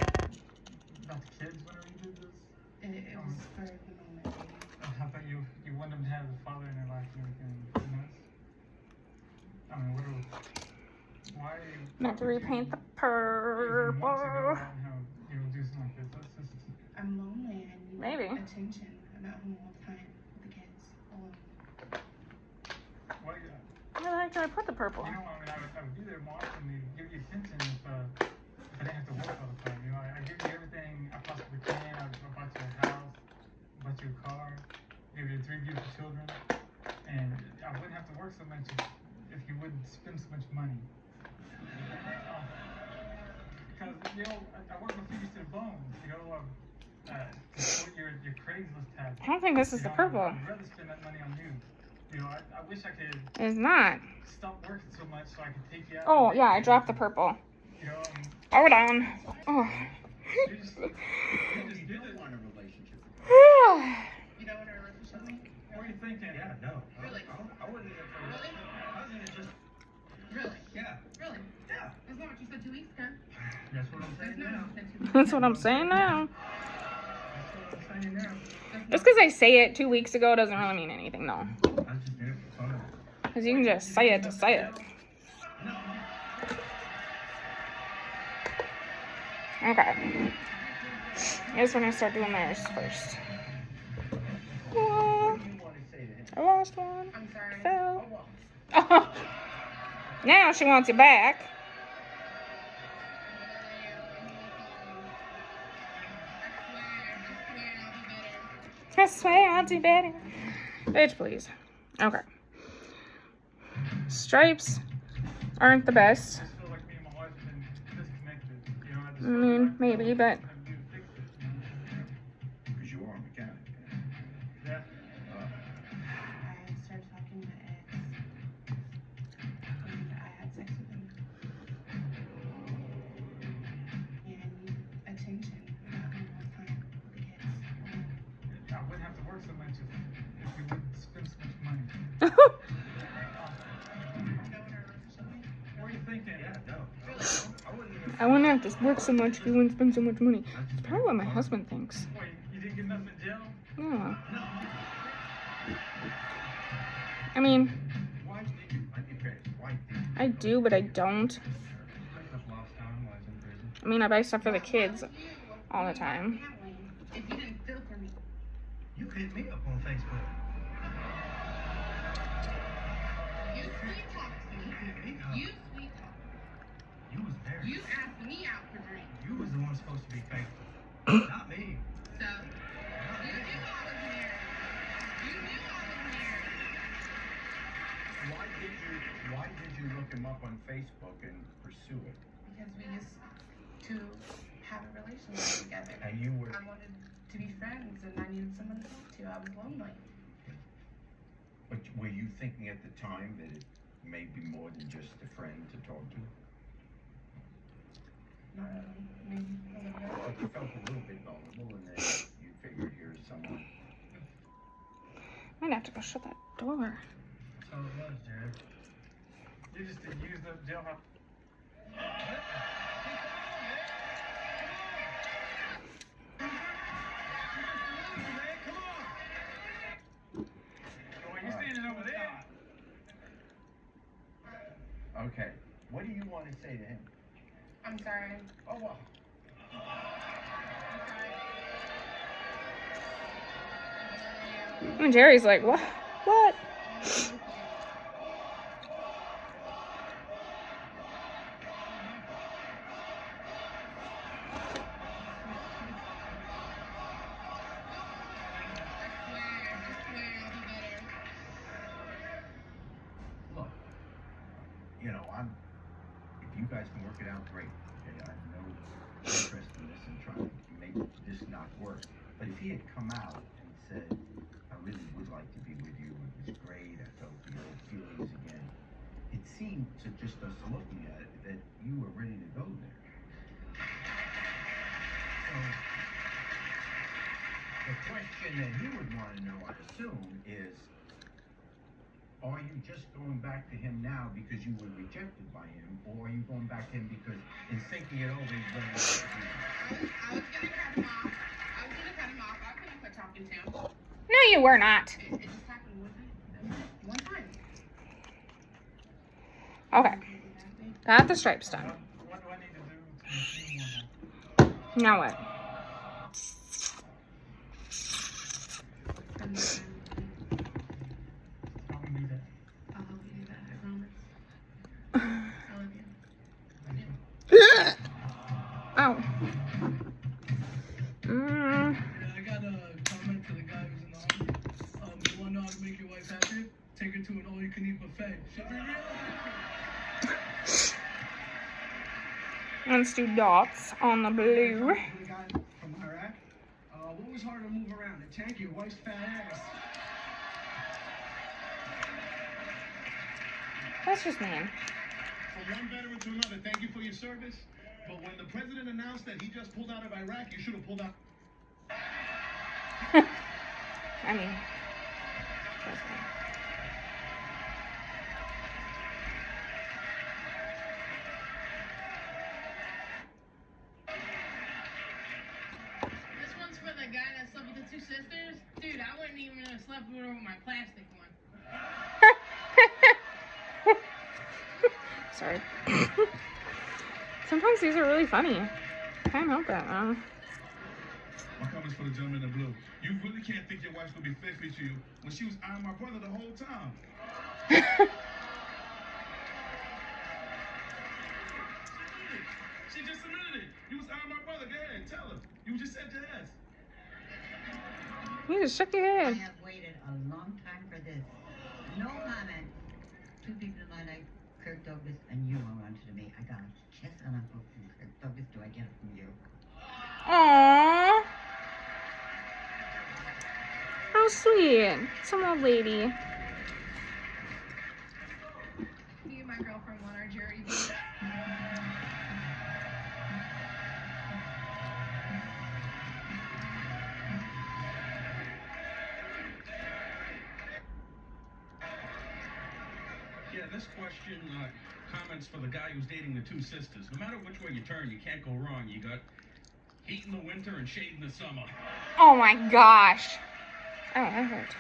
kids whenever you did this? It was for the moment, baby. I thought you wanted them to have a father in their life and everything. You know? I mean, why? Not to repaint the Purple. purple. You would do something like this. That's just. I'm lonely. I need Maybe. attention. I'm at home all the time with the kids. Alone. Why? Where the heck did I put the purple? You know, I mean, I would be there more often to give you attention if I didn't have to work all the time. You know, I give you everything I possibly can. I bought you a house, bought you a car, gave you 3 beautiful children, and I wouldn't have to work so much if you wouldn't spend so much money. Because, you know, I work my fingers to the bone, you know, to support your Craigslist tab. I don't think this is the purple. I'd rather spend that money on you. You know, I wish I could It's not. stop working so much so I could take you out. Oh, yeah, I dropped the purple. You know, Hold on. Oh. you just You don't want a relationship. You don't want a relationship with me? what are you thinking? Yeah, no. Really? I wouldn't even for Really? I was gonna just, Really? yeah. Really? Yeah. That's not what you said 2 weeks ago. That's what I'm saying That's not now. what you said 2 weeks That's what I'm saying now. That's what I'm saying now. Just because I say it 2 weeks ago doesn't really mean anything, though. I just did it for fun. Because you can just say it to say it. Okay. I guess we're going to start doing theirs first. What do you want to say to him? I lost one. I'm sorry. Fell. Now she wants it back. I swear I'll do better. Bitch, please. Okay. Stripes aren't the best. I just feel like me and my wife have been disconnected. You know, I just I feel mean, like maybe, but I do fix it. Because you are a mechanic. Yeah. I started talking to my ex, and I work so much if you wouldn't spend so much money. What are you thinking? Yeah, no. I wouldn't even. I wouldn't have to work so much if you wouldn't spend so much money. It's probably what my husband thinks. Wait, you didn't get enough in jail? Yeah. I mean, Why did you? I'd be fair. Why did you? I do, but I don't. I've lost time while I was in prison. I mean, I buy stuff for the kids all the time. If you didn't filter me. You hit me up on Facebook. You sweet talked me. You hit me up. You sweet talked me. You was there. You asked me out for drinks. You was the one supposed to be faithful. Not me. So, you knew I was married. You knew I was married. Why did you look him up on Facebook and pursue it? Because we used to have a relationship together. And you were. I wanted to be friends and I needed someone to talk to. I was lonely. But were you thinking at the time that it may be more than just a friend to talk to? Not really. Maybe a little bit. But you felt a little bit vulnerable, and then you figured here's someone. Might have to go shut that door. That's all it was, Jared. You just didn't use the jailhouse. Well, you're standing over there. Okay. What do you want to say to him? I'm sorry. Oh, well. I'm sorry. And Jerry's like, what? What? Look, you know, if you guys can work it out, great. Okay, I have no interest in this and trying to make this not work. But if he had come out and said, I really would like to be with you, it was great, I felt the old feelings again, it seemed to just us looking at it that you were ready to go there. So, the question that he would want to know, I assume, is, are you just going back to him now because you were rejected by him, or are you going back to him because in thinking it over, he's going to I was gonna cut him off. I couldn't quit talking to him. No, you were not. It just happened one time. One time. Okay. Got the stripes done. What do I need to do to make you more happy? Now what? Spend more time with you. How we do that? I'll help you do that. I promise. I love you. Oh. I got a comment for the guy who's in the army. You want to know how to make your wife happy? Take her to an all-you-can-eat buffet. She'll be real happy. Let's do dots on the blue. The guy from Iraq. What was harder to move around? A tank or your wife's fat ass? That's just mean. From one veteran to another, thank you for your service. But when the president announced that he just pulled out of Iraq, you should have pulled out. I mean, that's fine. This one's for the guy that slept with the two sisters. Dude, I wouldn't even have slept with her with my plastic one. Sorry. Sometimes these are really funny. Can't help it. My comments for the gentleman in blue. You really can't think your wife's gonna be faithful to you when she was eyeing my brother the whole time. She just admitted it. You was eyeing my brother. Go ahead, tell her. You just said yes. You just shook your I head. have waited a long time for this. No comment. Two people in my life, Kirk Douglas and you, are onto to me. I got a kiss and a hug from Kirk Douglas. Do I get it from you? Aww. How sweet. Some old lady. Me and my girlfriend won our jury duty. And this question, comments for the guy who's dating the two sisters. No matter which way you turn, you can't go wrong. You got heat in the winter and shade in the summer. Oh my gosh. Oh, that hurt.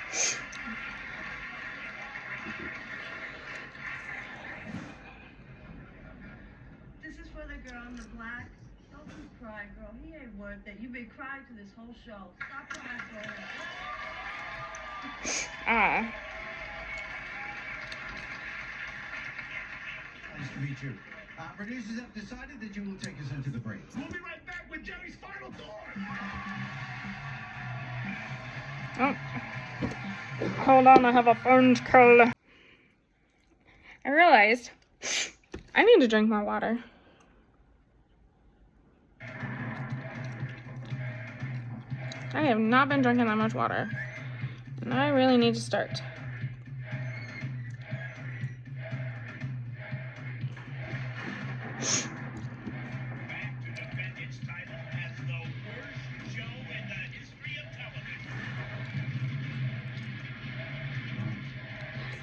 This is for the girl in the black. Don't you cry, girl. He ain't worth it. You've been crying to this whole show. Stop crying for him. Nice to meet you. Producers have decided that you will take us into the break. We'll be right back with Jerry's final thought. Oh. Hold on, I have a phone call. I realized I need to drink more water. I have not been drinking that much water. And I really need to start.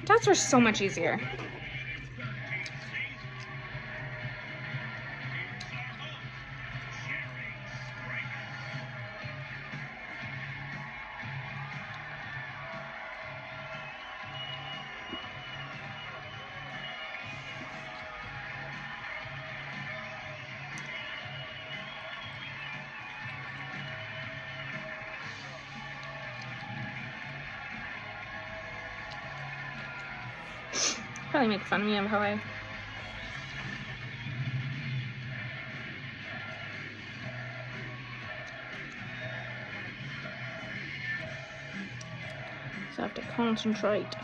That's were so much easier. Probably make fun of me of how I so I have to concentrate.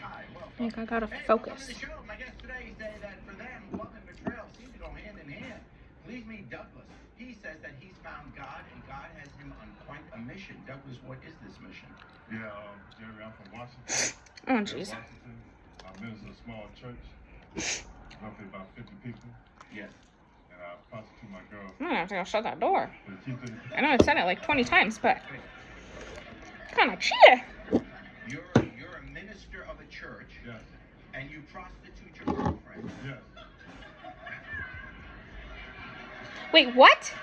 I think I gotta focus. My guest today say that for them, love and betrayal seem to go hand in hand. Please meet Douglas. He says that he's found God and God has him on quite a mission. Douglas, what is this mission? Yeah, Jerry, I'm from Washington. Oh, jeez. I minister a small church, roughly about 50 people. Yes. And I prostitute my girl. I'm gonna have to go shut that door. For the keep it- I know I've said it like 20 times, but kind of cheater. You're a minister of a church. Yes. And you prostitute your girlfriend. Yes. Wait, what?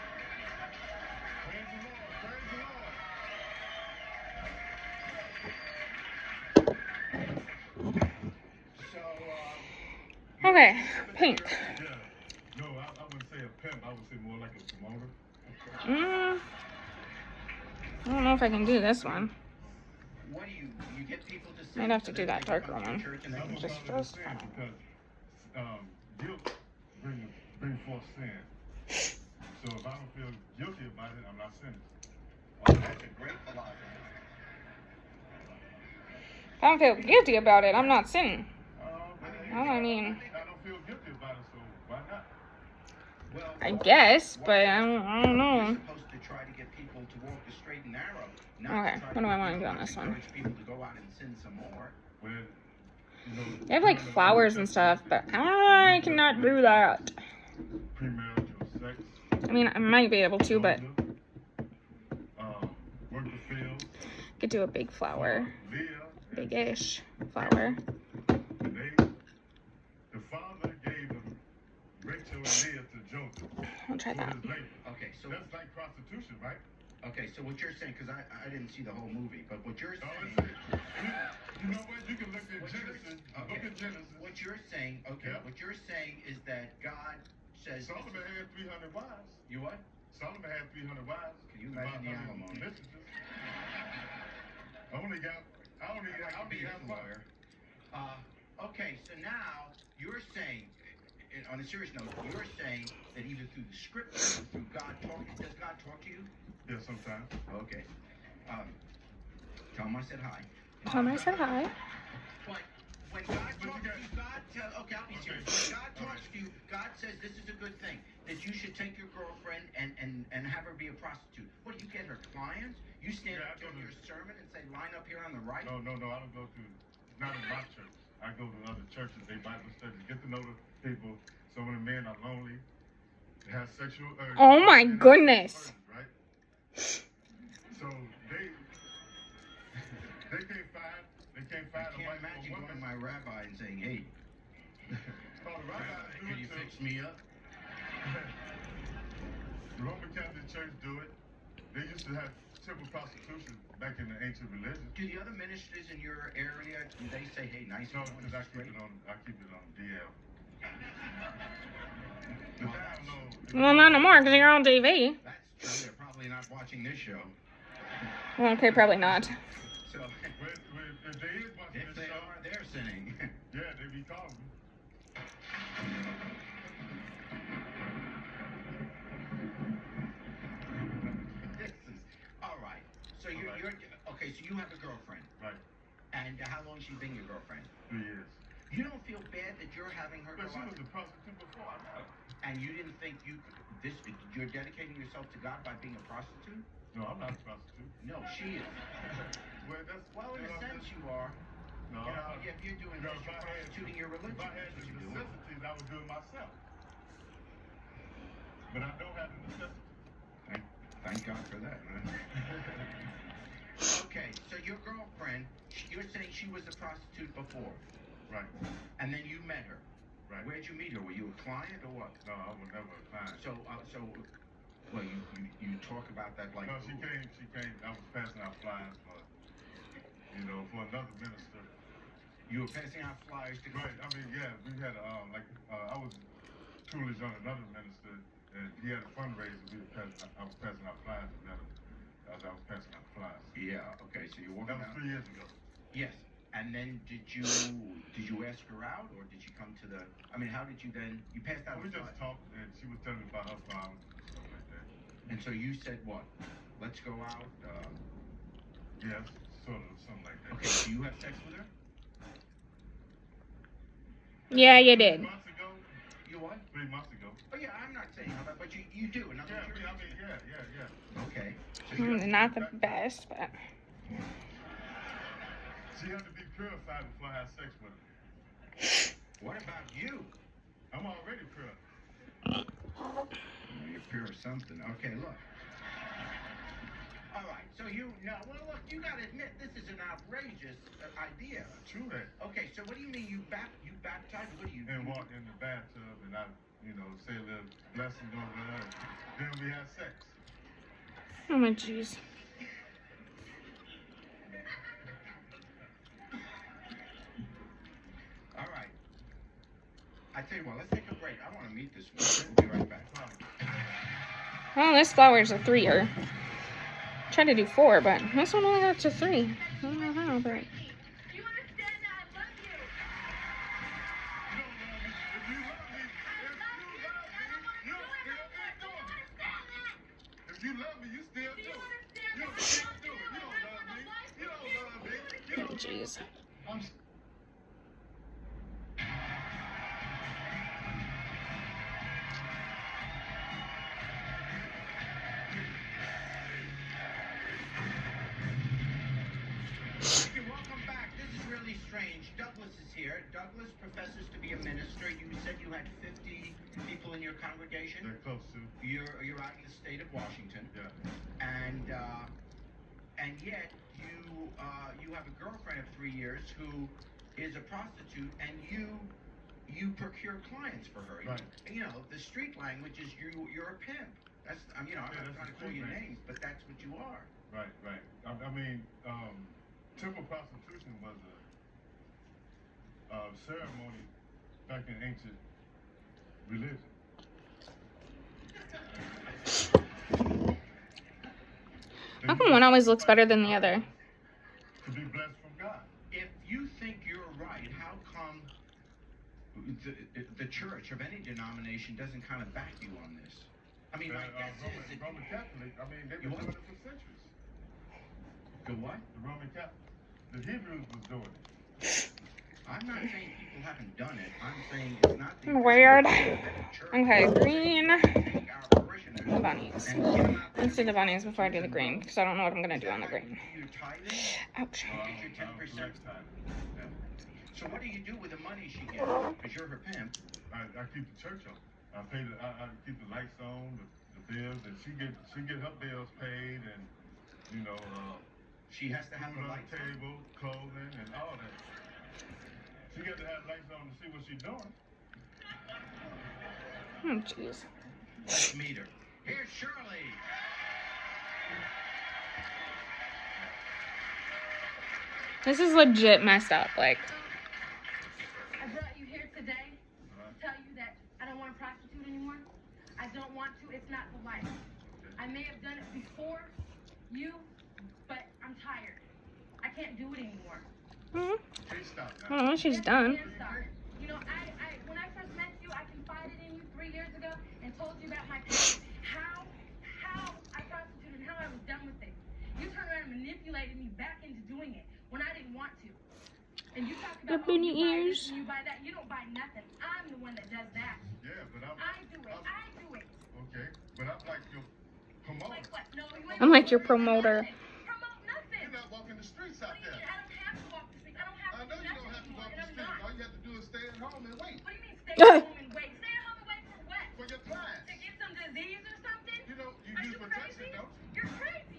Okay, pink. Yeah. No, I wouldn't say a pimp. I would say more like a promoter. I don't know if I can do this one. What do you get people to say? I'd have to do that darker one. Just because guilt bring forth sin. So if I don't feel guilty about it, I'm not sinning. Oh, that's a great philosophy. If I don't feel guilty about it, I'm not sinning. I mean, I don't feel guilty about it, so why not? Well, I guess, but I don't know. You're supposed to try to get people to walk the straight and narrow. Okay, what do I want to do on this one? Encourage people to go out and sin some more. Well, you know, They have like flowers and stuff, but I cannot do that. premarital sex. I mean, I might be able to, but Work the field. could do a big flower, Leah. big-ish flower. The father gave them Rachel and Leah to Joseph. I'll try that. Okay, so that's like prostitution, right? Okay, so what you're saying, because I didn't see the whole movie, but what you're saying. You know what? You can look at Genesis. Look at Genesis. What you're saying, okay, Yeah. what you're saying is that God says. Solomon had 300 wives. You what? Solomon had 300 wives. Can you imagine the alimony? I'll be a lawyer. Okay, so now you're saying, on a serious note, you're saying that either through the scripture or through God talking, does God talk to you? Yeah, sometimes. Okay. Tell him I said hi. Tell him I said hi. But when God talks to you, God tells, okay, I'll be serious. When God talks to you, God says this is a good thing, that you should take your girlfriend and have her be a prostitute. What, you get her clients? You stand up during your sermon and say, line up here on the right? No, I don't go to, not in my church. I go to other churches, they Bible studies, get to know the people. So when the men are lonely, they have sexual urges. Oh my goodness. Right? They can't find I a can't wife or imagine going to woman. my rabbi and saying, hey, Oh, the rabbis Rabbi, do can it you too. fix me up? The Roman Catholic Church do it. They used to have temple prostitution back in the ancient religion. Do the other ministers in your area, do they say, hey, nice No, one, because I this is keep great? it on DL. But I don't know. Well, not no more because you're on TV. That's true. They're probably not watching this show. Well, okay, probably not. So, If they is watching if this they show, are, they're sinning. yeah, they be calling me. This is, all right. So you're okay, so you have a girlfriend. Right. And how long she been your girlfriend? 3 years. You don't feel bad that you're having her But go she out, was a prostitute before I met her. and you didn't think you're dedicating yourself to God by being a prostitute? No, I'm not a prostitute. No, she is. Well, Well, in a sense, you are. No, You know, if you're doing this, you're prostituting your religion. If I had That's the what you're doing. necessities, I would do it myself. But I don't have the necessities. Thank God for that, man. Okay, so your girlfriend, you're saying she was a prostitute before, Right, and then you met her. right. Where'd you meet her? Were you a client or what? No, I would never find. Well, you talk about that like. No, she came, I was passing out flyers for another minister. You were passing out flyers to. Right, I mean, yeah, we had, I was tutelage on another minister, and he had a fundraiser, I was passing out flyers together, as I was passing out flyers. Yeah, okay, so you're walking That was out. 3 years ago. Yes, and then did you ask her out, or did you come to the, how did you then, you passed out We the just flyers. talked, and she was telling me about her problems and stuff like that. And so you said what? Let's go out, Yes, sort of, something like that. okay, do you have sex with her? Yeah, you did. 3 months ago, You what? 3 months ago. Oh yeah, I'm not saying all that, but you do. In other Yeah, words, yeah. okay. So you Not the best, but. She had to be purified before I had sex with her. what about you? I'm already pure. You're pure something. Okay, look. All right, so well, look, you gotta admit, this is an outrageous idea. True that. Okay, so what do you mean you baptized? What do you And walk in the bathtub and I, say a little blessing over her. Then we had sex. Oh my jeez. All right. I tell you what, let's take a break. I want to meet this woman. We'll be right back. Well, this flower's a 3-er. Tried to do 4, but this one only got to 3. I don't know how, but. You understand that I love you? If you love me, you still do it. You understand still do it. You don't love me. You don't love me. You Oh don't. jeez. Okay, welcome back. This is really strange. Douglas is here. Douglas professes to be a minister. You said you had 50 people in your congregation. They're close to. You're out in the state of Washington, Yeah. and yet you have a girlfriend of 3 years who is a prostitute, and you procure clients for her. Right. The street language is you're a pimp. That's I'm not that's trying to the call you street names, but that's what you are. Right. I mean, temple prostitution was a ceremony back in ancient religion. How come one always looks better than the other? To be blessed from God. If you think you're right, how come the church of any denomination doesn't kind of back you on this? I mean, my guess is Roman Catholic, I mean, they've You been what? doing it for centuries. the what? The Roman Catholic. The Hebrews was doing it. I'm not saying people haven't done it. I'm saying it's not the Weird. church Okay, green. take our parishioners The bunnies. and get them out there. Let's do the bunnies before I do the green, because I don't know what I'm gonna do on the green. Do you tithing? Ouch. You get your 10%. Next time. So what do you do with the money she gets? Because you're her pimp. I keep the church on. I keep the lights on, the bills, and she get her bills paid, and She has to have food the on lights the on. table, clothing, and all that. She got to have lights on to see what she's doing. Oh, jeez. Let's meet her. Here's Shirley. This is legit messed up. Like, I brought you here today to tell you that I don't want to prostitute anymore. I don't want to. It's not the life. I may have done it before you, but I'm tired. I can't do it anymore. Please stop I don't know what she's done. You know, when I first met you, I confided in you 3 years ago and told you about my past. How I prostituted and how I was done with it. You turned around and manipulated me back into doing it when I didn't want to. And you talk about, Your bunny you buy ears. this and you buy that. You don't buy nothing. I'm the one that does that. Yeah, but I do it. Okay, but I'm like your promoter. Like what? No, you ain't I'm like your promoter. promote nothing. You're not walking the streets out What do you there. mean? I don't have to walk the streets. I don't have I to know do you nothing don't have to anymore, walk and the I'm streets. not. All you have to do is stay at home and wait What do you mean stay at home and wait? Stay at home and wait for what? for your clients. To get some disease or something? You know, you Are use you protection, crazy? don't you? You're crazy.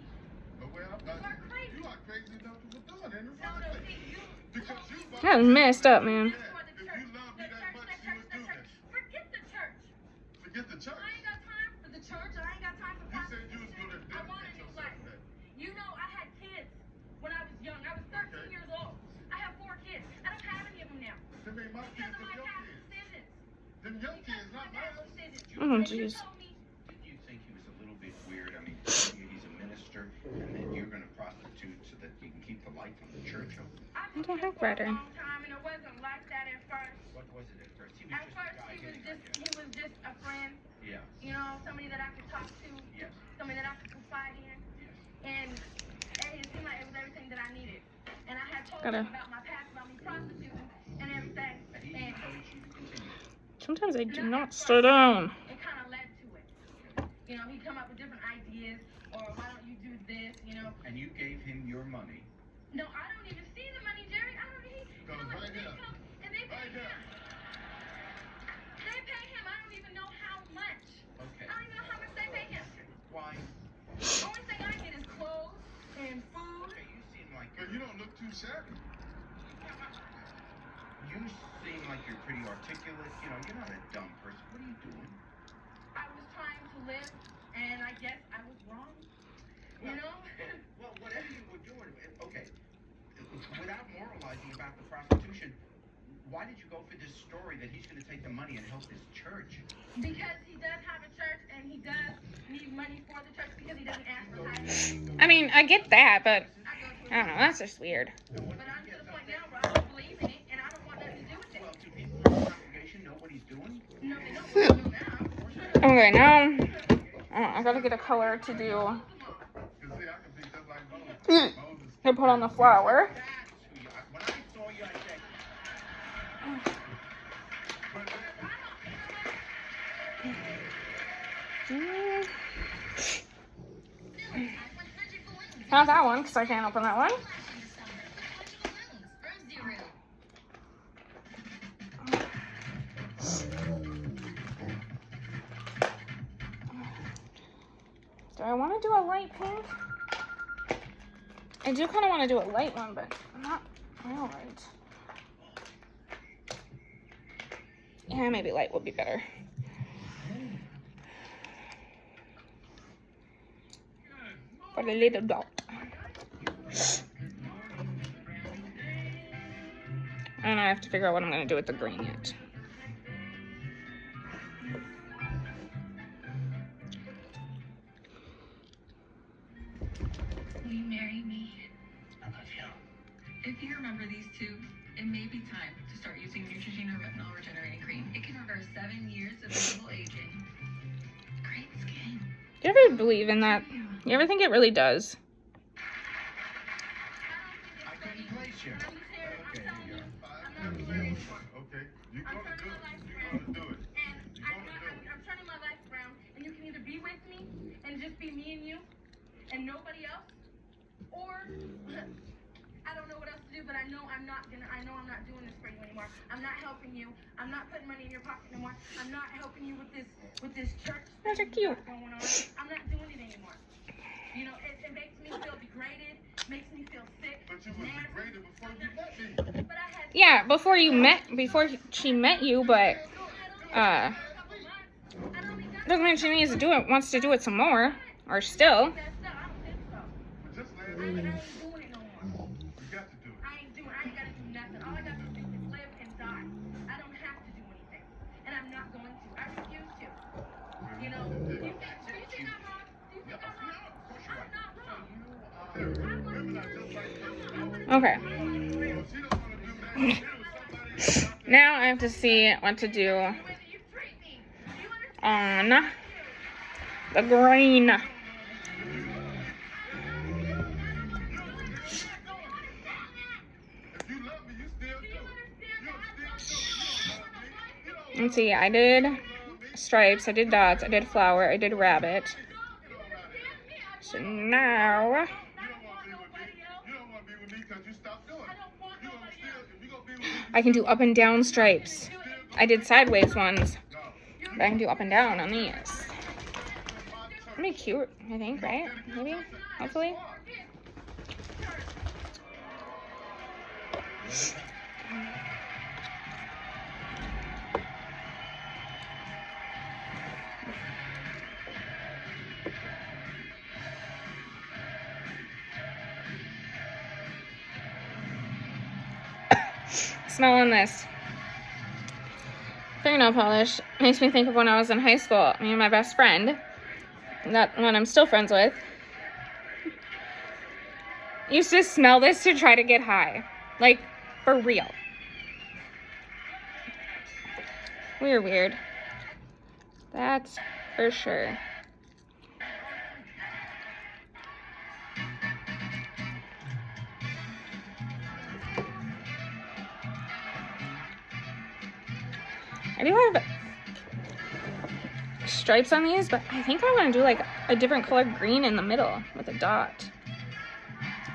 Oh, well, You are crazy. you are crazy enough to do it in the No, first no, place. see, you. Because you That was messed up, man. Yeah, if you love me that much, you would do that. Forget the church. Forget the church. I ain't got time for the church. I ain't got time for You said you was prostitution. going to I want a dedicate new yourself life. to that. You know, I had kids when I was young. I was 13 years old. I have 4 kids. I don't have any of them now. Them ain't my Because kids, of my them your past kids. decisions. Them your Because kids, of my not past mine. decisions. Oh, And you jeez. told me Did you think he was a little bit weird? I mean, he's a minister, and then you're going to prostitute so that you can keep the light from the church on. I've I been don't here have for a butter. long time, and it wasn't like that at first. What was it at first? He was At just a first, guy he was hitting on just you. he was just a friend. Yeah. You know, somebody that I could talk to, Yes. somebody that I could confide in, Yes. and it seemed like it was everything that I needed. And I had told Gotta- him about my past, about me prostituting and everything, And he and encouraged you to continue. Sometimes I do not sit down. it kind of led to it. You know, he'd come up with different ideas, or why don't you do this, you know. And you gave him your money. No, I don't even see the money, Jerry. I don't even, you know what, right they here. come and they pay Right here. him. They pay him, I don't even know how much. Okay. I don't even know how much they pay him. Why? The only thing I get is clothes and food. Okay, you seem like But you don't look too shabby. you seem like you're pretty articulate. You know, you're not a dumb person. What are you doing? I was trying to live, and I guess I was wrong. You know? Well, whatever you were doing, okay. Without moralizing about the prostitution, why did you go for this story that he's going to take the money and help his church? Because he does have a church, and he does need money for the church because he doesn't ask for tithing. I mean, I get that, but I go to I don't know. That's just weird. But I'm to the point now where I don't believe in it, and I don't want nothing to do with it. Well, do people in the congregation know what he's doing? No, they don't want to know now. Okay, now I gotta get a color to do. Because see, I can be just like Moses. Mm. Moses. To put on the flower. That's who you are. When I saw you, I said, Not that one, because I can't open that one. Do I want to do a light pink? I do kind of want to do a light one, but not real light. Yeah, maybe light would be better. For the little dot. And I have to figure out what I'm going to do with the green yet. Will you marry me? I love you. If you remember these two, it may be time to start using Neutrogena Retinol Regenerating Cream. It can reverse 7 years of visible aging. Great skin. Do you ever believe in that? You ever think it really does? I couldn't place you. Okay, here you go. Okay, you're I'm going to do turning it. my life You're around. going to do it. And You're going to do it. I'm turning my life around, and you can either be with me and just be me and you and nobody else, or I don't know what else to do, but I know I'm not doing this for you anymore. I'm not helping you. I'm not putting money in your pocket anymore. I'm not helping you with this church Those are thing cute. going on. I'm not doing it anymore. You know, it makes me feel degraded. makes me feel sick. But you was degraded before you met me. But I had Yeah, before she met you, but doesn't mean she needs to do it. Wants to do it some more, or still. But just last I night, ain't doing it no more. you got to do it. I ain't gotta do nothing. All I gotta do is live and die. I don't have to do anything. And I'm not going to. I refuse to. You know, do you think I'm wrong? Do you think I'm wrong? I'm not wrong. Women are just like this. Okay. She don't want to do that. There was somebody out there. Now I have to see what to do on the green. If you love me, you still do. Let's see, I did stripes, I did dots, I did flower, I did rabbit. So now You don't want to be with me because you stopped doing it. You gonna still, if you gonna be with me, I can do up and down stripes. I did sideways ones, but I can do up and down on these. Pretty cute, I think, right? Maybe, hopefully. Smelling this fingernail polish makes me think of when I was in high school. Me and my best friend, that one I'm still friends with, used to smell this to try to get high. Like, for real. We're weird. That's for sure. I do have stripes on these, but I think I want to do like a different color green in the middle with a dot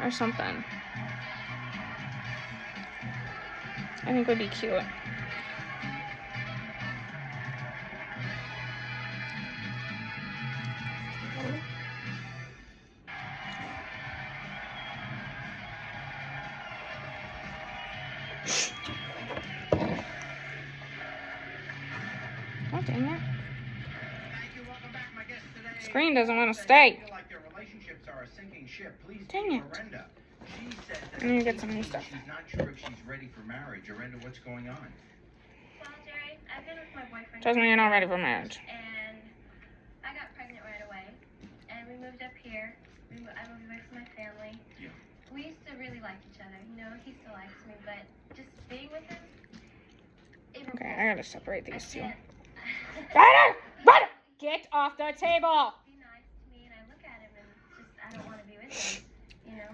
or something. I think would be cute. Oh, dang it. Screen doesn't want to stay. Dang it. I need to get some new stuff. She's not sure if she's ready for marriage. Arenda, what's going on? Well, Jerry, I've been with my boyfriend. Trust me, you're not ready for marriage. And I got pregnant right away. And we moved up here. I moved away from my family. Yeah. We used to really like each other. You know, he still likes me, but just being with him. Okay, I gotta separate these two. can't- Ryder! Get off the table! Be nice to me, and I look at him, and just I don't want to be with him. You know.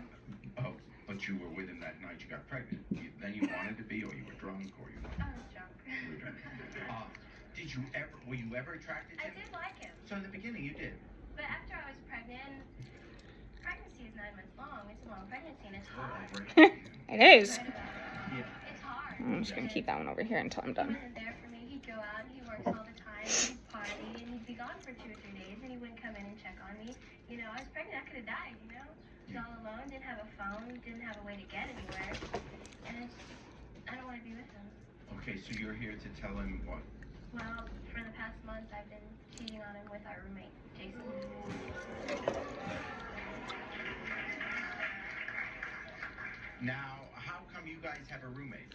Oh, but you were with him that night you got pregnant. Then you wanted to be, or you were drunk, or you I was drunk. were drunk. Were you ever attracted to I him? did like him, So in the beginning you did. but after I was pregnant, pregnancy is 9 months long. It's a long pregnancy, and it's hard. It is. It's hard. I'm just gonna keep that one over here until I'm He done. wasn't there for me. He'd go out and he works all the time. He'd party and he'd be gone for 2 or 3 days and he wouldn't come in and check on me. You know, I was pregnant. I could have died, you know. I was all alone, didn't have a phone, didn't have a way to get anywhere. And it's, I don't want to be with him. Okay, so you're here to tell him what? Well, for the past month, I've been cheating on him with our roommate, Jason. Now, how come you guys have a roommate?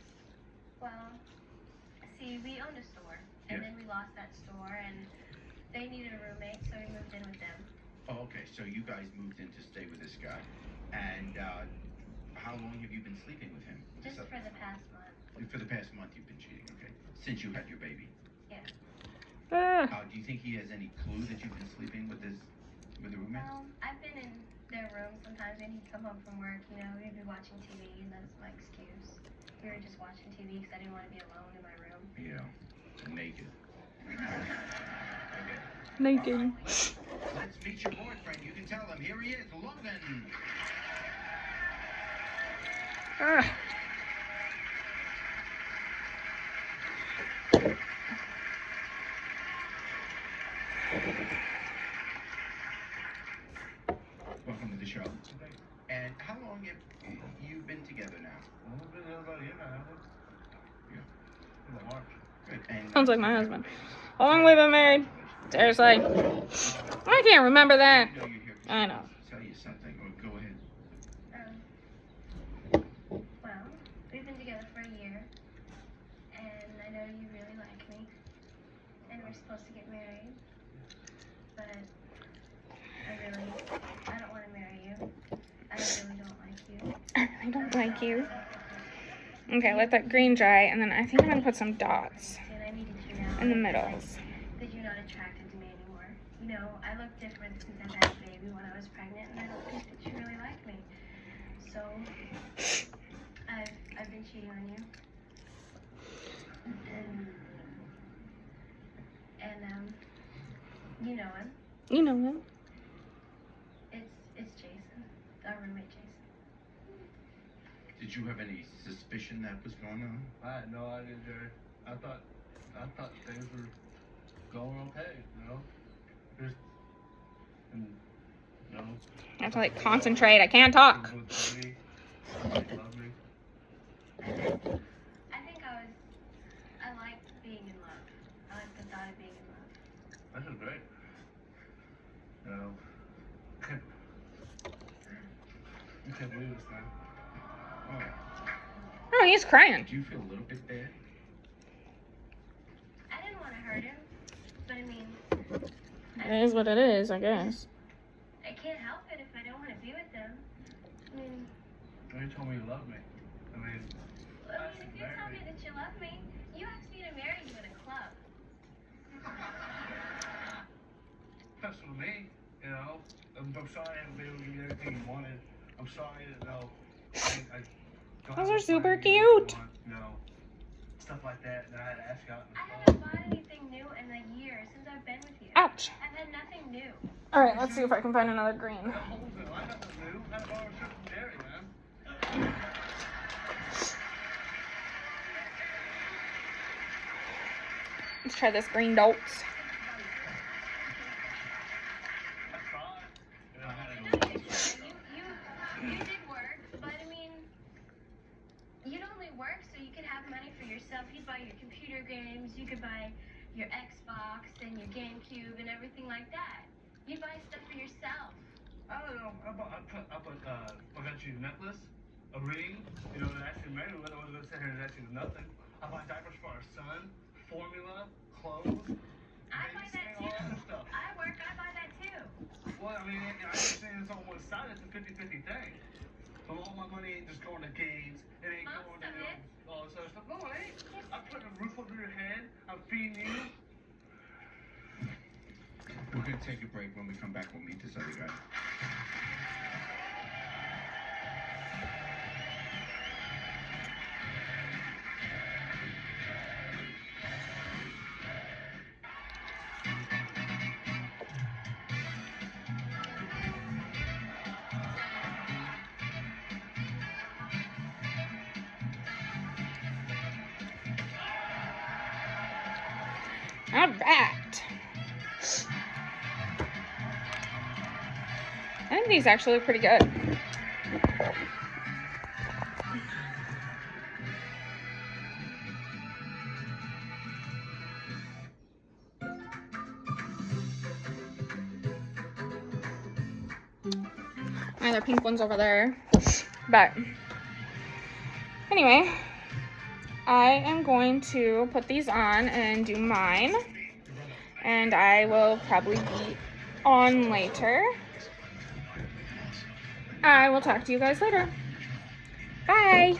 Well, see, we owned a store, and Yeah. then we lost that store, and they needed a roommate, so we moved in with them. Oh, okay, so you guys moved in to stay with this guy. And how long have you been sleeping with him? Just for the past month. For the past month you've been cheating, okay. Since you had your baby. Yeah. Do you think he has any clue that you've been sleeping with the roommate? Well, I've been in their room sometimes when he'd come home from work, you know, we'd be watching TV, and that's my excuse. We were just watching TV because I didn't want to be alone in my room. Yeah. Naked. Naked. Let's meet your boyfriend. You can tell him. Here he is, Logan. Welcome to the show. And And how long have you been together now? We've been together about a year now, haven't we? Yeah. In March. Good. And Sounds like my husband. How long we've been married? Seriously. I can't remember that. you know you're here 'cause I she know. wants to tell you something. Go ahead. Well, we've been together for a year, and I know you really like me, and we're supposed to get married, but I don't want to marry you. I really don't like you. I don't like you. Okay, let that green dry, and then I think I'm gonna put some dots And I needed you now. in the middles. That you're not attracted to me anymore. You know, I look different since I had a baby when I was pregnant, and I don't think that you really like me. So, I've been cheating on you. And you know him. You know him. It's Jason, our roommate Jason. Did you have any suspicion that was going on? I had no idea, Jerry. I thought things were going okay, you know? Just, and, you know. I have to like concentrate. I can't talk. People with me, they love me. I think I like being in love. I like the thought of being in love. This is great. You know. You can't believe this, man. Oh, he's crying. Do you feel a little bit bad? I didn't want to hurt him, but I mean, It is what it is, I guess. I can't help it if I don't want to be with them. I mean, You told me you love me. if you tell me that you love me, you asked me to marry you in a club. That's for me, you know. I'm sorry I haven't been able to give you everything you wanted. I'm sorry that, you know, I don't Those have are the super money you want, cute. you know, stuff like that, and I had to ask you out in the I club. haven't bought anything new in a year since I've been with you. Ouch. I've had nothing new. Alright, let's see if I can find another green. I got holes in it. I got nothing new. I had to borrow a shirt from Jerry, man. Let's try this green dots. I tried. You know, I had to No, go. you tried. You did work, but I mean, you'd only work so you could have money for yourself. You'd buy your computer games, you could buy your Xbox and your GameCube and everything like that. You'd buy stuff for yourself. I don't know. I got you a necklace, a ring, you know, that actually married with. I wasn't going to sit here and actually do nothing. I buy diapers for our son, formula, clothes. I buy that all that too. stuff. I work, I buy that too. Well, I mean, I understand it's on one side. It's a 50-50 thing. So all my money ain't just going to games. It ain't Most going to, of it. all this other stuff. No, it ain't. I'm putting a roof over your head. I'm feeding you. We're going to take a break. When we come back, we'll meet this other guy. Alright. I think these actually look pretty good. There are pink ones over there. But anyway, I am going to put these on and do mine. And I will probably be on later. I will talk to you guys later. Bye.